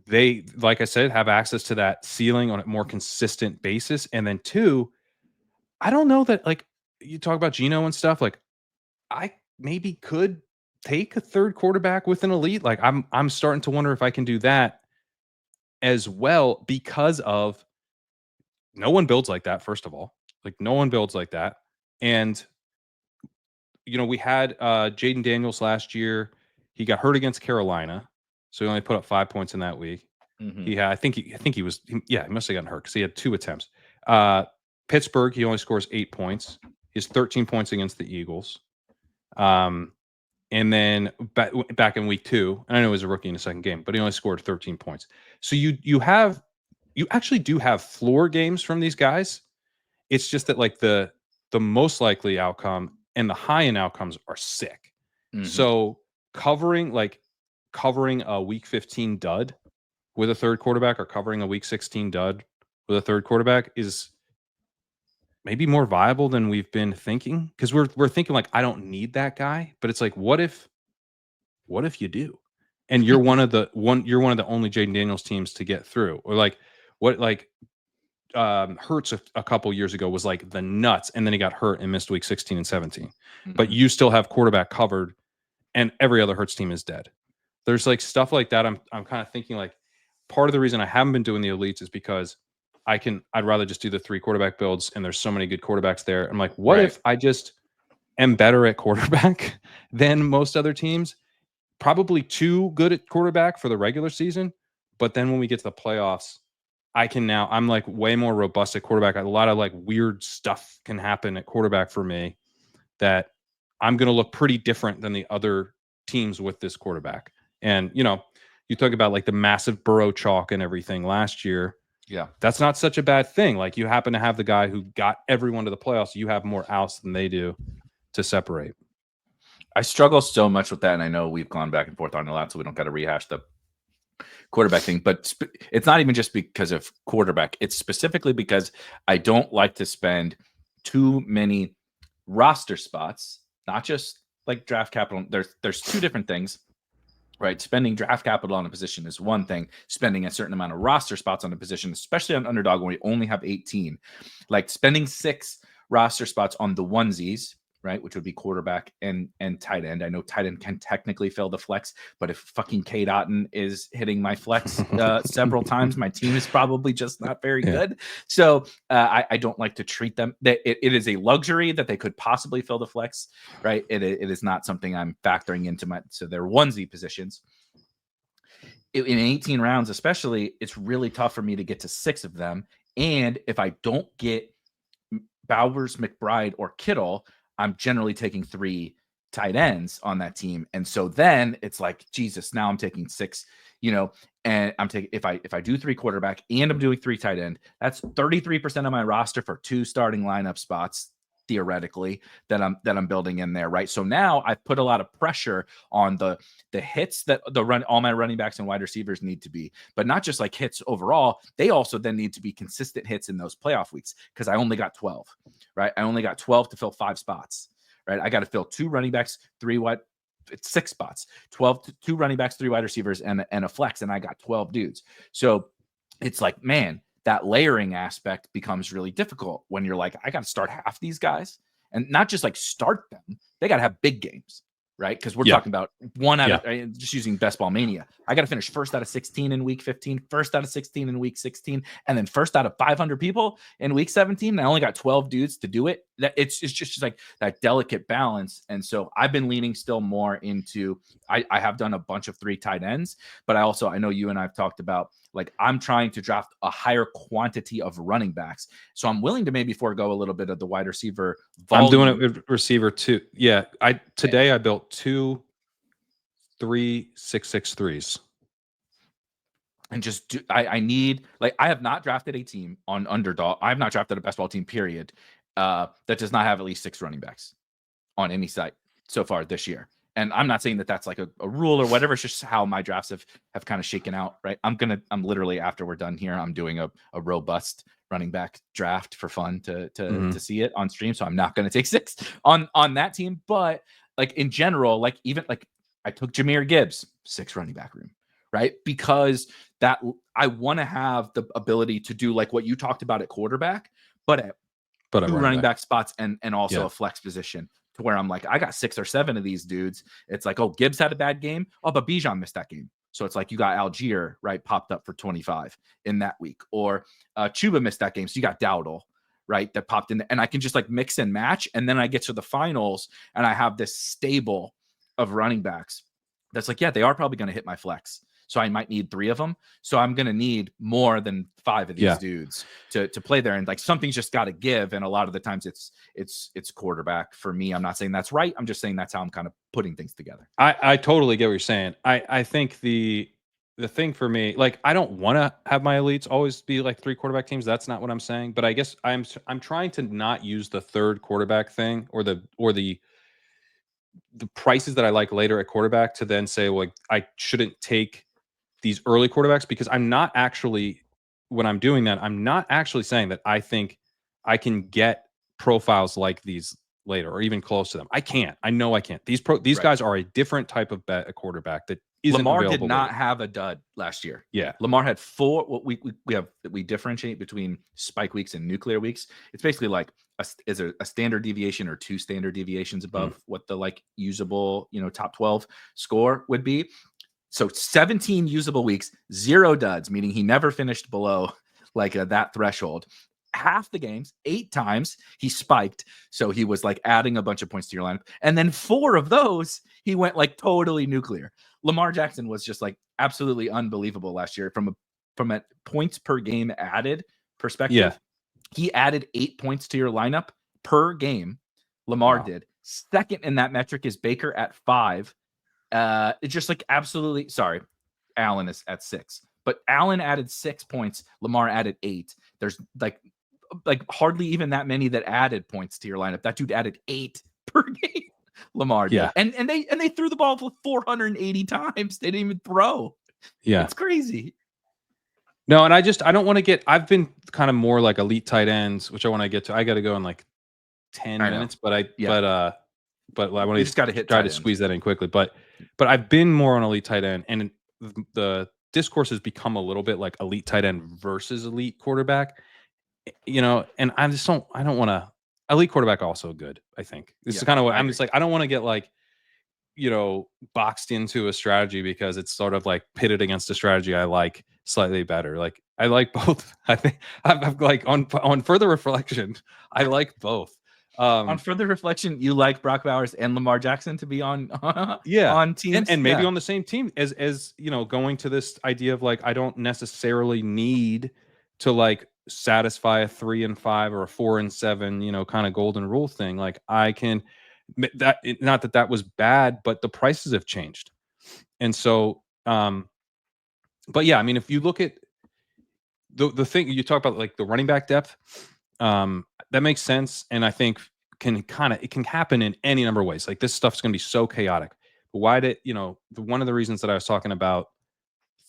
they, like I said, have access to that ceiling on a more consistent basis. And then 2, I don't know that, like you talk about Geno and stuff, like I maybe could take a third quarterback with an elite. Like I'm starting to wonder if I can do that as well, because of no one builds like that. First of all, like no one builds like that. And we had Jaden Daniels last year. He got hurt against Carolina, so he only put up 5 points in that week. He had, I think he must have gotten hurt because he had 2 attempts. Pittsburgh, he only scores 8 points. He has 13 points against the Eagles. And then back in week 2, and I know he was a rookie in the second game, but he only scored 13 points. So you actually do have floor games from these guys. It's just that like the most likely outcome and the high end outcomes are sick. So covering a week 15 dud with a third quarterback or covering a week 16 dud with a third quarterback is maybe more viable than we've been thinking, because we're thinking like, I don't need that guy, but it's like, what if you do, and you're one of the only Jaden Daniels teams to get through, or like what Hurts a couple years ago was like the nuts, and then he got hurt and missed week 16 and 17, but you still have quarterback covered, and every other Hurts team is dead. There's like stuff like that. I'm kind of thinking like part of the reason I haven't been doing the elites is because I'd rather just do the 3 quarterback builds, and there's so many good quarterbacks there. I'm like, what if I just am better at quarterback than most other teams? Probably too good at quarterback for the regular season, but then when we get to the playoffs, I'm like way more robust at quarterback. A lot of like weird stuff can happen at quarterback for me that I'm going to look pretty different than the other teams with this quarterback. And, you talk about like the massive Burrow chalk and everything last year. Yeah. That's not such a bad thing. Like, you happen to have the guy who got everyone to the playoffs. You have more outs than they do to separate. I struggle so much with that, and I know we've gone back and forth on a lot, so we don't got to rehash the quarterback thing. But it's not even just because of quarterback. It's specifically because I don't like to spend too many roster spots, not just like draft capital. There's 2 different things, right? Spending draft capital on a position is one thing. Spending a certain amount of roster spots on a position, especially on underdog when we only have 18, like spending 6 roster spots on the onesies, right, which would be quarterback and tight end. I know tight end can technically fill the flex, but if fucking Cade Otton is hitting my flex several times, my team is probably just not very good. So I don't like to treat them. It is a luxury that they could possibly fill the flex, right? It is not something I'm factoring into their onesie positions. In 18 rounds, especially, it's really tough for me to get to 6 of them. And if I don't get Bowers, McBride, or Kittle, I'm generally taking 3 tight ends on that team. And so then it's like, Jesus, now I'm taking 6, and I'm taking, if I do 3 quarterback and I'm doing 3 tight end, that's 33% of my roster for 2 starting lineup spots, theoretically, that I'm building in there, right? So now I've put a lot of pressure on the hits that all my running backs and wide receivers need to be, but not just like hits overall. They also then need to be consistent hits in those playoff weeks, because I only got 12, right? I only got 12 to fill 5 spots, right? I got to fill 2 running backs, 6 spots, 12 to 2 running backs, 3 wide receivers, and a flex, and I got 12 dudes. So it's like, man, that layering aspect becomes really difficult when you're like, I got to start half these guys, and not just like start them. They got to have big games, right? Because we're talking about one out of, just using Best Ball Mania, I got to finish first out of 16 in week 15, first out of 16 in week 16, and then first out of 500 people in week 17. And I only got 12 dudes to do it. That it's just like that delicate balance. And so I've been leaning still more into, I have done a bunch of 3 tight ends, but I know you and I've talked about, like, I'm trying to draft a higher quantity of running backs. So I'm willing to maybe forego a little bit of the wide receiver volume. I'm doing it with receiver too. Yeah. Today I built 2 3-6-6-3s. And just I need, like, I have not drafted a team on underdog. I have not drafted a best ball team, period, that does not have at least 6 running backs on any site so far this year. And I'm not saying that that's like a rule or whatever. It's just how my drafts have kind of shaken out, right? I'm literally, after we're done here, I'm doing a robust running back draft for fun to see it on stream. So I'm not going to take 6 on that team. But like in general, like even like I took Jahmyr Gibbs, 6 running back room, right? Because that I want to have the ability to do like what you talked about at quarterback, but at 2 running back spots and also a flex position, to where I'm like, I got 6 or 7 of these dudes. It's like, oh, Gibbs had a bad game. Oh, but Bijan missed that game. So it's like you got Algier, right, popped up for 25 in that week. Or Chuba missed that game. So you got Dowdle, right, that popped in, and I can just like mix and match. And then I get to the finals and I have this stable of running backs that's like, yeah, they are probably going to hit my flex. So I might need 3 of them. So I'm going to need more than 5 of these dudes to play there. And like something's just got to give. And a lot of the times it's quarterback for me. I'm not saying that's right. I'm just saying that's how I'm kind of putting things together. I totally get what you're saying. I think the thing for me, like, I don't want to have my elites always be like 3 quarterback teams. That's not what I'm saying. But I guess I'm trying to not use the 3rd quarterback thing or the prices that I like later at quarterback to then say, well, like, I shouldn't take these early quarterbacks, because I'm not actually, when I'm doing that, I'm not actually saying that I think I can get profiles like these later or even close to them. I can't. I know I can't. These guys are a different type of bet, a quarterback that isn't Lamar available did not later. have a dud last year. Yeah. Lamar had 4. What we differentiate between spike weeks and nuclear weeks. It's basically like is there a standard deviation or 2 standard deviations above what the like usable, top 12 score would be. So 17 usable weeks, 0 duds, meaning he never finished below like that threshold. Half the games, 8 times, he spiked. So he was like adding a bunch of points to your lineup. And then 4 of those, he went like totally nuclear. Lamar Jackson was just like absolutely unbelievable last year from a points per game added perspective. Yeah. He added 8 points to your lineup per game. Lamar did. Second in that metric is Baker at 5. It's just like absolutely, sorry, Allen is at 6, but Allen added 6 points. Lamar added 8. There's like hardly even that many that added points to your lineup. That dude added 8 per game. Lamar did. And they threw the ball 480 times. They didn't even throw. Yeah. It's crazy. No, and I don't want to get, I've been kind of more like elite tight ends, which I want to get to. I got to go in like 10 minutes, but I want to just got to hit try to squeeze that in quickly. But I've been more on elite tight end, and the discourse has become a little bit like elite tight end versus elite quarterback. And I don't want to. Elite quarterback also good. I think this is kind of what I'm just like. I don't want to get like, boxed into a strategy because it's sort of like pitted against a strategy I like slightly better. Like I like both. I think I've like on further reflection, I like both. On further reflection, you like Brock Bowers and Lamar Jackson to be on on teams and maybe on the same team as going to this idea of like, I don't necessarily need to like satisfy a 3 and 5 or a 4 and 7 kind of golden rule thing. Like I can, that not that was bad, but the prices have changed. And so but yeah, I mean, if you look at the thing you talk about, like the running back depth, that makes sense. And I think it can happen in any number of ways. Like this stuff's going to be so chaotic. But why did, one of the reasons that I was talking about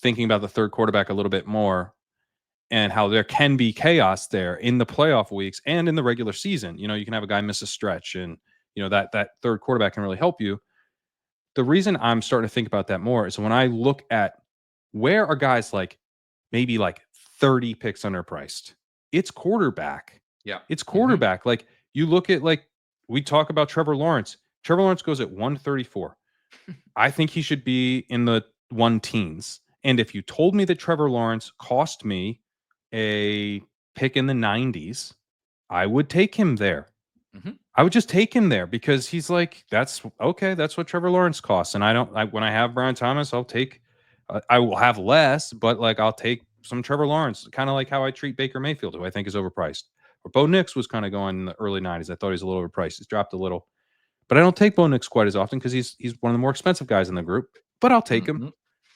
thinking about the 3rd quarterback a little bit more and how there can be chaos there in the playoff weeks and in the regular season. You can have a guy miss a stretch and, that 3rd quarterback can really help you. The reason I'm starting to think about that more is when I look at where are guys like maybe like 30 picks underpriced. It's quarterback. Yeah. It's quarterback. Like you look at, like, we talk about Trevor Lawrence. Trevor Lawrence goes at 134. I think he should be in the 1 teens. And if you told me that Trevor Lawrence cost me a pick in the 90s, I would take him there. I would just take him there because he's like, that's okay. That's what Trevor Lawrence costs. And when I have Brian Thomas, I'll take, I will have less, but like, I'll take some Trevor Lawrence, kind of like how I treat Baker Mayfield, who I think is overpriced. Or Bo Nix was kind of going in the early 90s. I thought he was a little overpriced. He's dropped a little, but I don't take Bo Nix quite as often because he's one of the more expensive guys in the group, but I'll take him.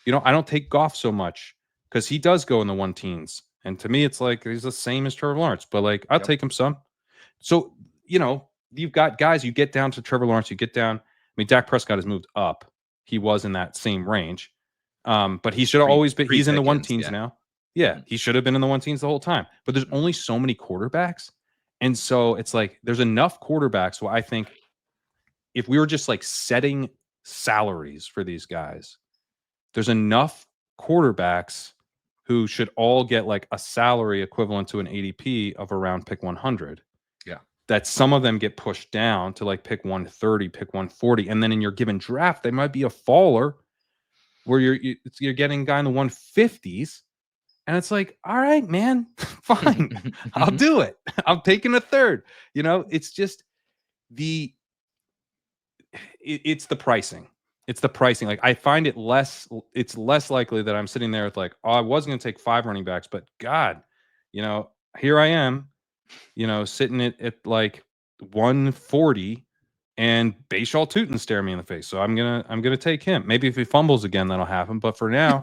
I don't take Goff so much because he does go in the 1 teens. And to me, it's like, he's the same as Trevor Lawrence, but like, I'll take him some. So, you've got guys, you get down to Trevor Lawrence, Dak Prescott has moved up. He was in that same range. But he should have always been, he's in the 1 teens now. Yeah. He should have been in the 1 teens the whole time, but there's only so many quarterbacks. And so it's like, there's enough quarterbacks where I think if we were just like setting salaries for these guys, there's enough quarterbacks who should all get like a salary equivalent to an ADP of around pick 100. Yeah. That some of them get pushed down to like pick 130, pick 140. And then in your given draft, they might be a faller where you're getting a guy in the 150s And it's like, all right, man, fine. I'll do it. I'm taking a third. It's just it's the pricing. It's the pricing. Like, I find it's less likely that I'm sitting there with like, oh, I was going to take 5 running backs, but God, here I am, sitting at like 140, and Bayshaw Tootin stare me in the face. So I'm gonna take him. Maybe if he fumbles again, that'll happen. But for now,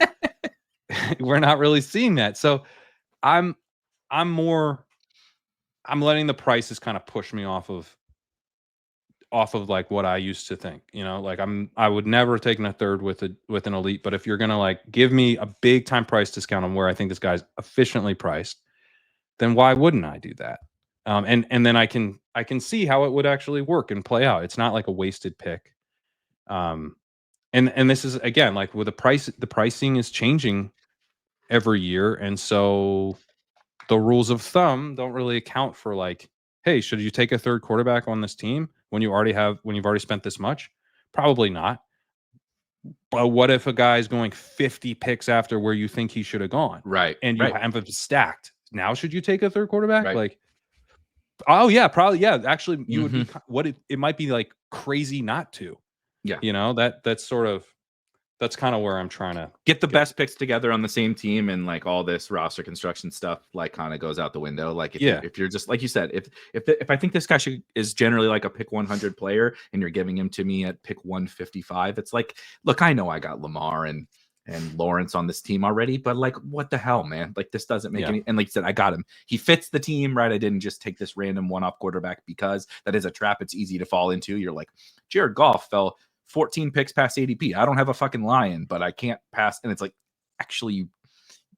we're not really seeing that. So I'm I'm more I'm letting the prices kind of push me off of like what I used to think. Like, I would never have taken a third with an elite, but if you're gonna like give me a big time price discount on where I think this guy's efficiently priced, then why wouldn't I do that? And then I can see how it would actually work and play out. It's not like a wasted pick. And this is, again, like with the pricing is changing every year, and so the rules of thumb don't really account for like, hey, should you take a third quarterback on this team when you've already spent this much? Probably not. But what if a guy's going 50 picks after where you think he should have gone? Right. And you have it stacked. Now should you take a third quarterback? Right. Like, oh yeah, probably, yeah. Actually, you would be it might be like crazy not to. Yeah. That's kind of where I'm trying to get the best picks together on the same team, and like all this roster construction stuff like kind of goes out the window. Like if you're just like you said, if I think this guy is generally like a pick 100 player and you're giving him to me at pick 155, it's like, look, I know I got Lamar and Lawrence on this team already, but like, what the hell, man? Like, this doesn't make any. And like you said, I got him. He fits the team, right? I didn't just take this random one-off quarterback, because that is a trap. It's easy to fall into. You're like, Jared Goff fell 14 picks past ADP. I don't have a fucking lion, but I can't pass. And it's like, actually,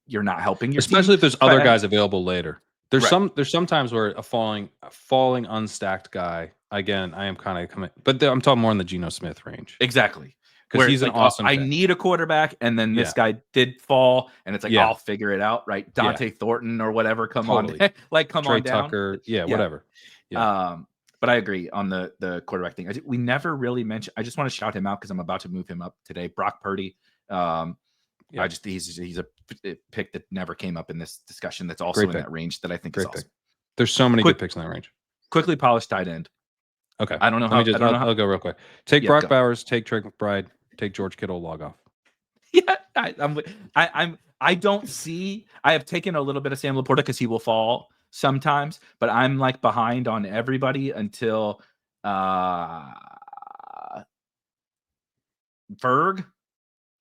you're not helping your especially team. if there's other guys available later. There's Right. some times where a falling unstacked guy, again, I am kind of coming, but I'm talking more in the Geno Smith range. Exactly. Because he's like, an awesome I pick. need a quarterback, and then this guy did fall, and it's like, I'll figure it out, right? Dante Thornton or whatever, come on, like, come Trey on down. Tucker, whatever. But I agree on the quarterback thing. We never really mentioned. I just want to shout him out because I'm about to move him up today. Brock Purdy. He's a pick that never came up in this discussion. That's also in that range that I think is awesome. There's so many good picks in that range. Quickly polished tight end. Okay, I don't know I'll go real quick. Take Brock Bowers. Take Trey McBride. Take George Kittle. Log off. Yeah, I don't see. I have taken a little bit of Sam Laporta because he will fall sometimes, but I'm like behind on everybody until Berg.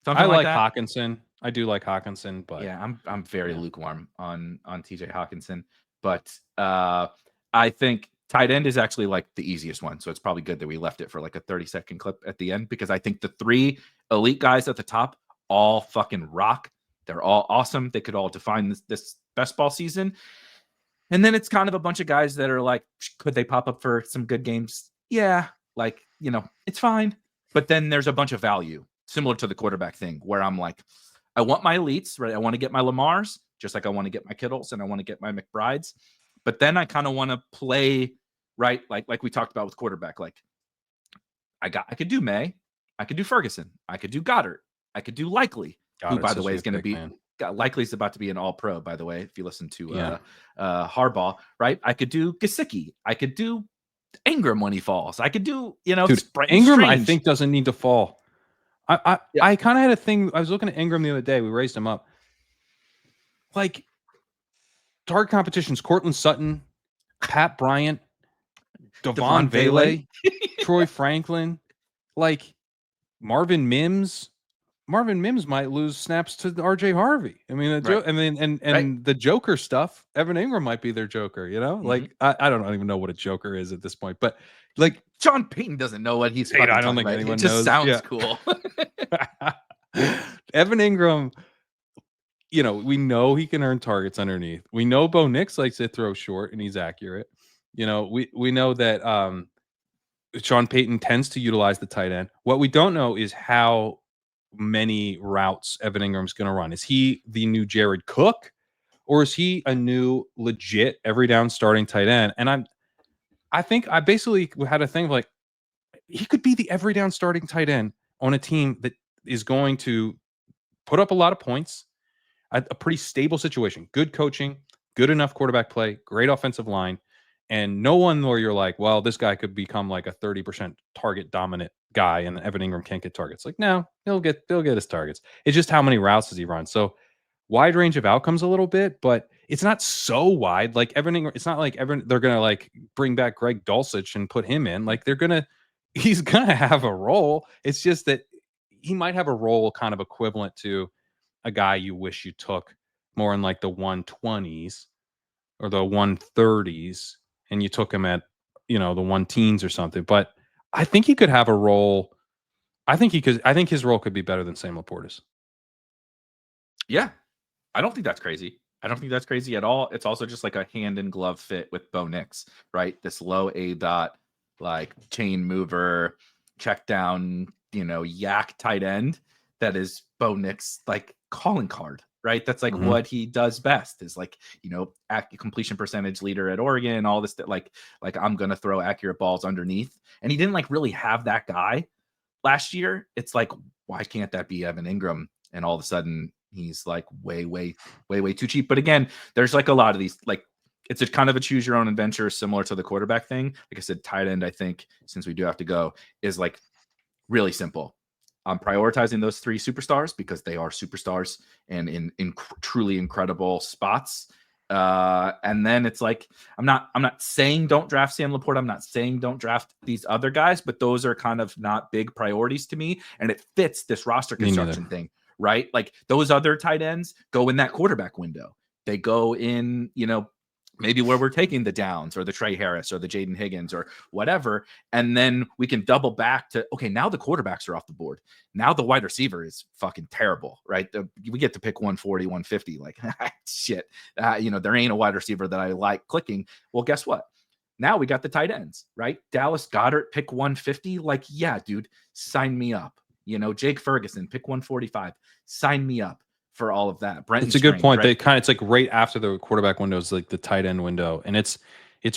I like Hawkinson. I do like Hawkinson, but yeah, I'm very lukewarm on TJ Hawkinson. But I think tight end is actually like the easiest one, so it's probably good that we left it for like a 30-second clip at the end, because I think the 3 elite guys at the top all fucking rock. They're all awesome. They could all define this best ball season. And then it's kind of a bunch of guys that are like, could they pop up for some good games? Yeah, like, it's fine. But then there's a bunch of value, similar to the quarterback thing, where I'm like, I want my elites, right? I want to get my Lamars, just like I want to get my Kittles and I want to get my McBrides. But then I kind of want to play, right? Like we talked about with quarterback. Like, I could do May, I could do Ferguson, I could do Goddard, I could do Likely, who, by the way, is going to be Likely is about to be an all-pro, by the way, if you listen to Harbaugh, right? I could do Gesicki, I could do Ingram when he falls, I could do, Dude, Ingram, I think, doesn't need to fall. I kind of had a thing. I was looking at Ingram the other day. We raised him up. Like, target competitions: Cortland Sutton, Pat Bryant, Devon Vele, Troy Franklin, like Marvin Mims. Marvin Mims might lose snaps to RJ Harvey. I mean, the Joker stuff. Evan Ingram might be their Joker. Like, I don't even know what a Joker is at this point, but like, John Payton doesn't know what he's. I don't think anyone knows. It just sounds cool. Evan Ingram. We know he can earn targets underneath. We know Bo Nix likes to throw short and he's accurate. We know that Sean Payton tends to utilize the tight end. What we don't know is how many routes Evan Ingram's going to run. Is he the new Jared Cook, or is he a new legit every down starting tight end? And I think I basically had a thing of like, he could be the every down starting tight end on a team that is going to put up a lot of points. a pretty stable situation, good coaching, good enough quarterback play, great offensive line, and no one where you're like, well, this guy could become like a 30% target dominant guy, and Evan Ingram can't get targets. Like, no, he'll get his targets. It's just how many routes does he run? So wide range of outcomes a little bit, but it's not so wide. Like Evan Ingram, it's not like they're gonna like bring back Greg Dulcich and put him in. Like he's gonna have a role. It's just that he might have a role kind of equivalent to a guy you wish you took more in like the 120s or the 130s, and you took him at, the 1 teens or something. But I think he could have a role. I think his role could be better than Sam Laporta's. Yeah, I don't think that's crazy. I don't think that's crazy at all. It's also just like a hand in glove fit with Bo Nix, right? This low A dot, like chain mover, check down, yak tight end that is Bo Nix like calling card, right? That's like what he does best is like, completion percentage leader at Oregon, all this, like I'm going to throw accurate balls underneath. And he didn't like really have that guy last year. It's like, why can't that be Evan Ingram? And all of a sudden he's like way too cheap. But again, there's like a lot of these, like it's a kind of a choose your own adventure similar to the quarterback thing. Like I said, tight end, I think, since we do have to go, is like really simple. I'm prioritizing those 3 superstars because they are superstars and in truly incredible spots. And then it's like, I'm not saying don't draft Sam Laporta. I'm not saying don't draft these other guys, but those are kind of not big priorities to me. And it fits this roster construction thing, right? Like those other tight ends go in that quarterback window. They go in, maybe where we're taking the Downs or the Trey Harris or the Jaden Higgins or whatever. And then we can double back to, okay, now the quarterbacks are off the board. Now the wide receiver is fucking terrible, right? We get to pick 140, 150. Like, shit, there ain't a wide receiver that I like clicking. Well, guess what? Now we got the tight ends, right? Dallas Goedert, pick 150. Like, yeah, dude, sign me up. Jake Ferguson, pick 145. Sign me up for all of that. It's a good point. It's like right after the quarterback window is like the tight end window, and it's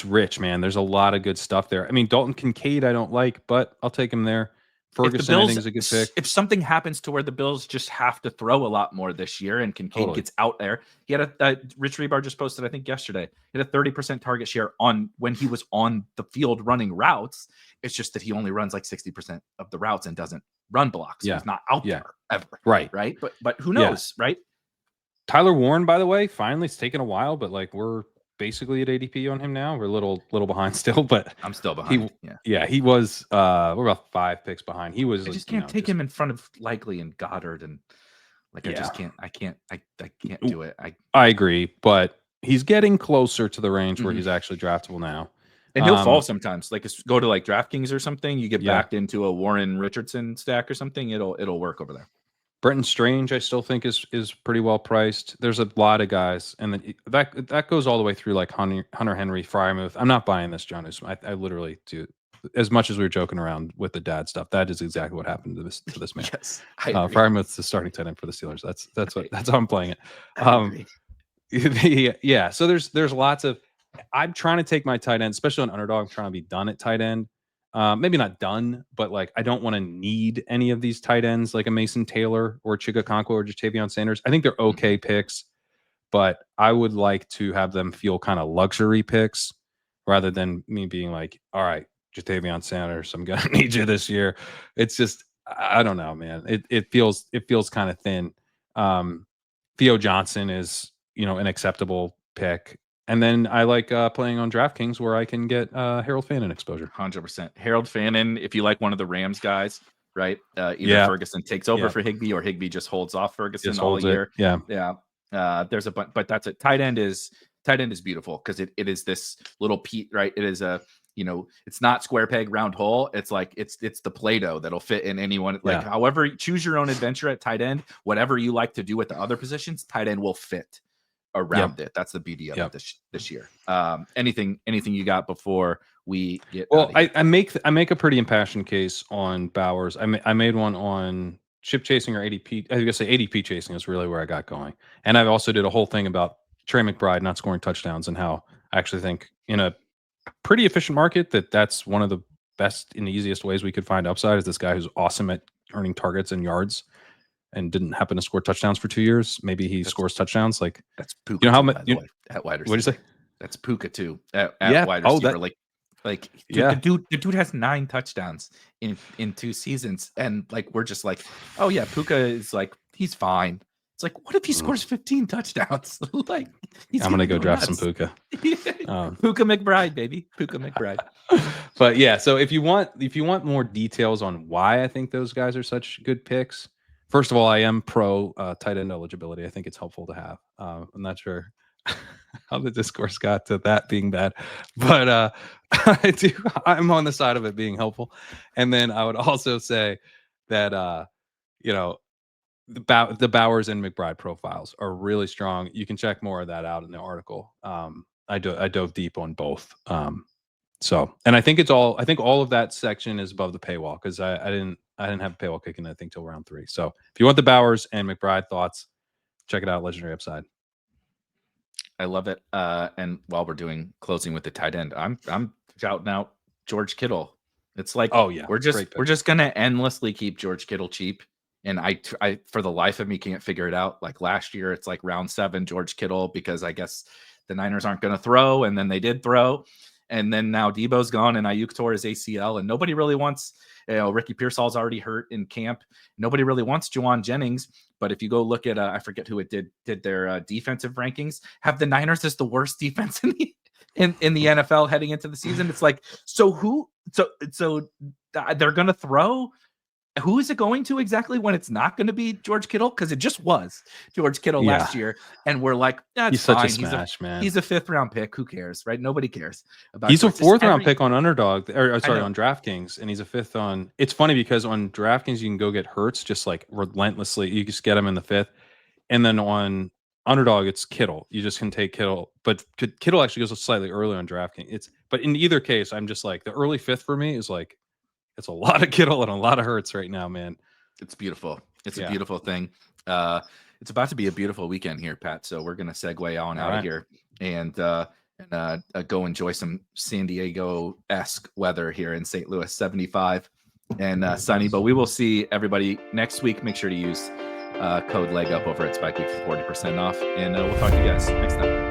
rich, man. There's a lot of good stuff there. I mean, Dalton Kincaid, I don't like, but I'll take him there. Ferguson, I think, is a good pick. If something happens to where the Bills just have to throw a lot more this year and Kincaid gets out there, he had Rich Rebar just posted, I think yesterday, he had a 30% target share on when he was on the field running routes. It's just that he only runs like 60% of the routes and doesn't run blocks. So he's not out there ever. Right. But who knows, right? Tyler Warren, by the way, finally, it's taken a while, but like we're basically at ADP on him now. We're a little behind still, but I'm still behind. He was we're about 5 picks behind. He was I just can't take him in front of Likely and Goddard, and like I just can't do it. I agree, but he's getting closer to the range where he's actually draftable now. And he'll fall sometimes. Like go to like DraftKings or something, you get backed into a Warren Richardson stack or something, it'll work over there. Brenton Strange, I still think is pretty well priced. There's a lot of guys, and then that goes all the way through like Hunter Henry, Freiermuth. I'm not buying this, John. I literally do. As much as we were joking around with the dad stuff, that is exactly what happened to this man. Yes, Freiermuth's the starting tight end for the Steelers. That's how I'm playing it. Yeah. So there's lots of. I'm trying to take my tight end, especially on underdog. I'm trying to be done at tight end. Maybe not done, but like I don't want to need any of these tight ends like a Mason Taylor or Chigga Okonkwo or Jatavion Sanders. I think they're okay picks, but I would like to have them feel kind of luxury picks rather than me being like, all right, Jatavion Sanders, I'm gonna need you this year. It's just I don't know, man. It feels kind of thin. Theo Johnson is an acceptable pick. And then I like playing on DraftKings where I can get Harold Fannin exposure. 100%. Harold Fannin, if you like one of the Rams guys, right? Either Ferguson takes over for Higbee or Higbee just holds off Ferguson all year. Yeah. There's a bunch, but that's it. Tight end is beautiful because it is this little right? It is a it's not square peg round hole. It's like it's the Play-Doh that'll fit in anyone. Like however, choose your own adventure at tight end. Whatever you like to do with the other positions, tight end will fit around it. That's the beauty of it this year. Anything you got before we get? Well, I make a pretty impassioned case on Bowers. I made one on chip chasing or ADP. I was gonna say ADP chasing is really where I got going, and I also did a whole thing about Trey McBride not scoring touchdowns and how I actually think in a pretty efficient market that's one of the best and easiest ways we could find upside is this guy who's awesome at earning targets and yards. and didn't happen to score touchdowns for 2 years, maybe he scores touchdowns. Like that's Puka. You know how too, much by the way, at wide receiver. What'd you say? That's Puka too at Yeah. wide Oh, receiver. that- like dude, Yeah. the dude has 9 touchdowns in 2 seasons, and like we're just like, oh yeah, Puka is like he's fine. It's like, what if he scores 15 touchdowns? Like I'm gonna go draft some Puka. Puka McBride, baby, Puka McBride. But yeah, so if you want more details on why I think those guys are such good picks, first of all, I am pro tight end eligibility. I think it's helpful to have. I'm not sure how the discourse got to that being bad, but I'm on the side of it being helpful. And then I would also say that the Bowers and McBride profiles are really strong. You can check more of that out in the article. I dove deep on both. And I think all of that section is above the paywall because I didn't have a paywall kicking, I think, till round 3. So if you want the Bowers and McBride thoughts, check it out. Legendary Upside. I love it. And while we're doing closing with the tight end, I'm shouting out George Kittle. It's like, oh yeah, we're just gonna endlessly keep George Kittle cheap. And I for the life of me can't figure it out. Like last year, it's like round 7 George Kittle because I guess the Niners aren't going to throw, and then they did throw, and then now Debo's gone and Ayuk tore his ACL, and nobody really wants. Ricky Pearsall's already hurt in camp. Nobody really wants Juwan Jennings. But if you go look at I forget who it did their defensive rankings, have the Niners as the worst defense in the NFL heading into the season. It's like, so they're going to throw. Who is it going to exactly when it's not going to be George Kittle? Because it just was George Kittle last year. And we're like, that's he's fine. Such a smash, man. He's a 5th round pick. Who cares, right? Nobody cares about He's George. a 4th round pick on Underdog, on DraftKings, and he's a 5th on. It's funny because on DraftKings you can go get Hurts just like relentlessly. You just get him in the 5th, and then on Underdog it's Kittle. You just can take Kittle, but Kittle actually goes slightly earlier on DraftKings. But in either case, I'm just like the early 5th for me is like it's a lot of Kittle and a lot of Hurts right now, man. It's beautiful. It's a beautiful thing. It's about to be a beautiful weekend here, Pat. So we're going to segue on out of here and go enjoy some San Diego-esque weather here in St. Louis, 75 and sunny. But we will see everybody next week. Make sure to use code LEGUP over at Spike Week for 40% off. And we'll talk to you guys next time.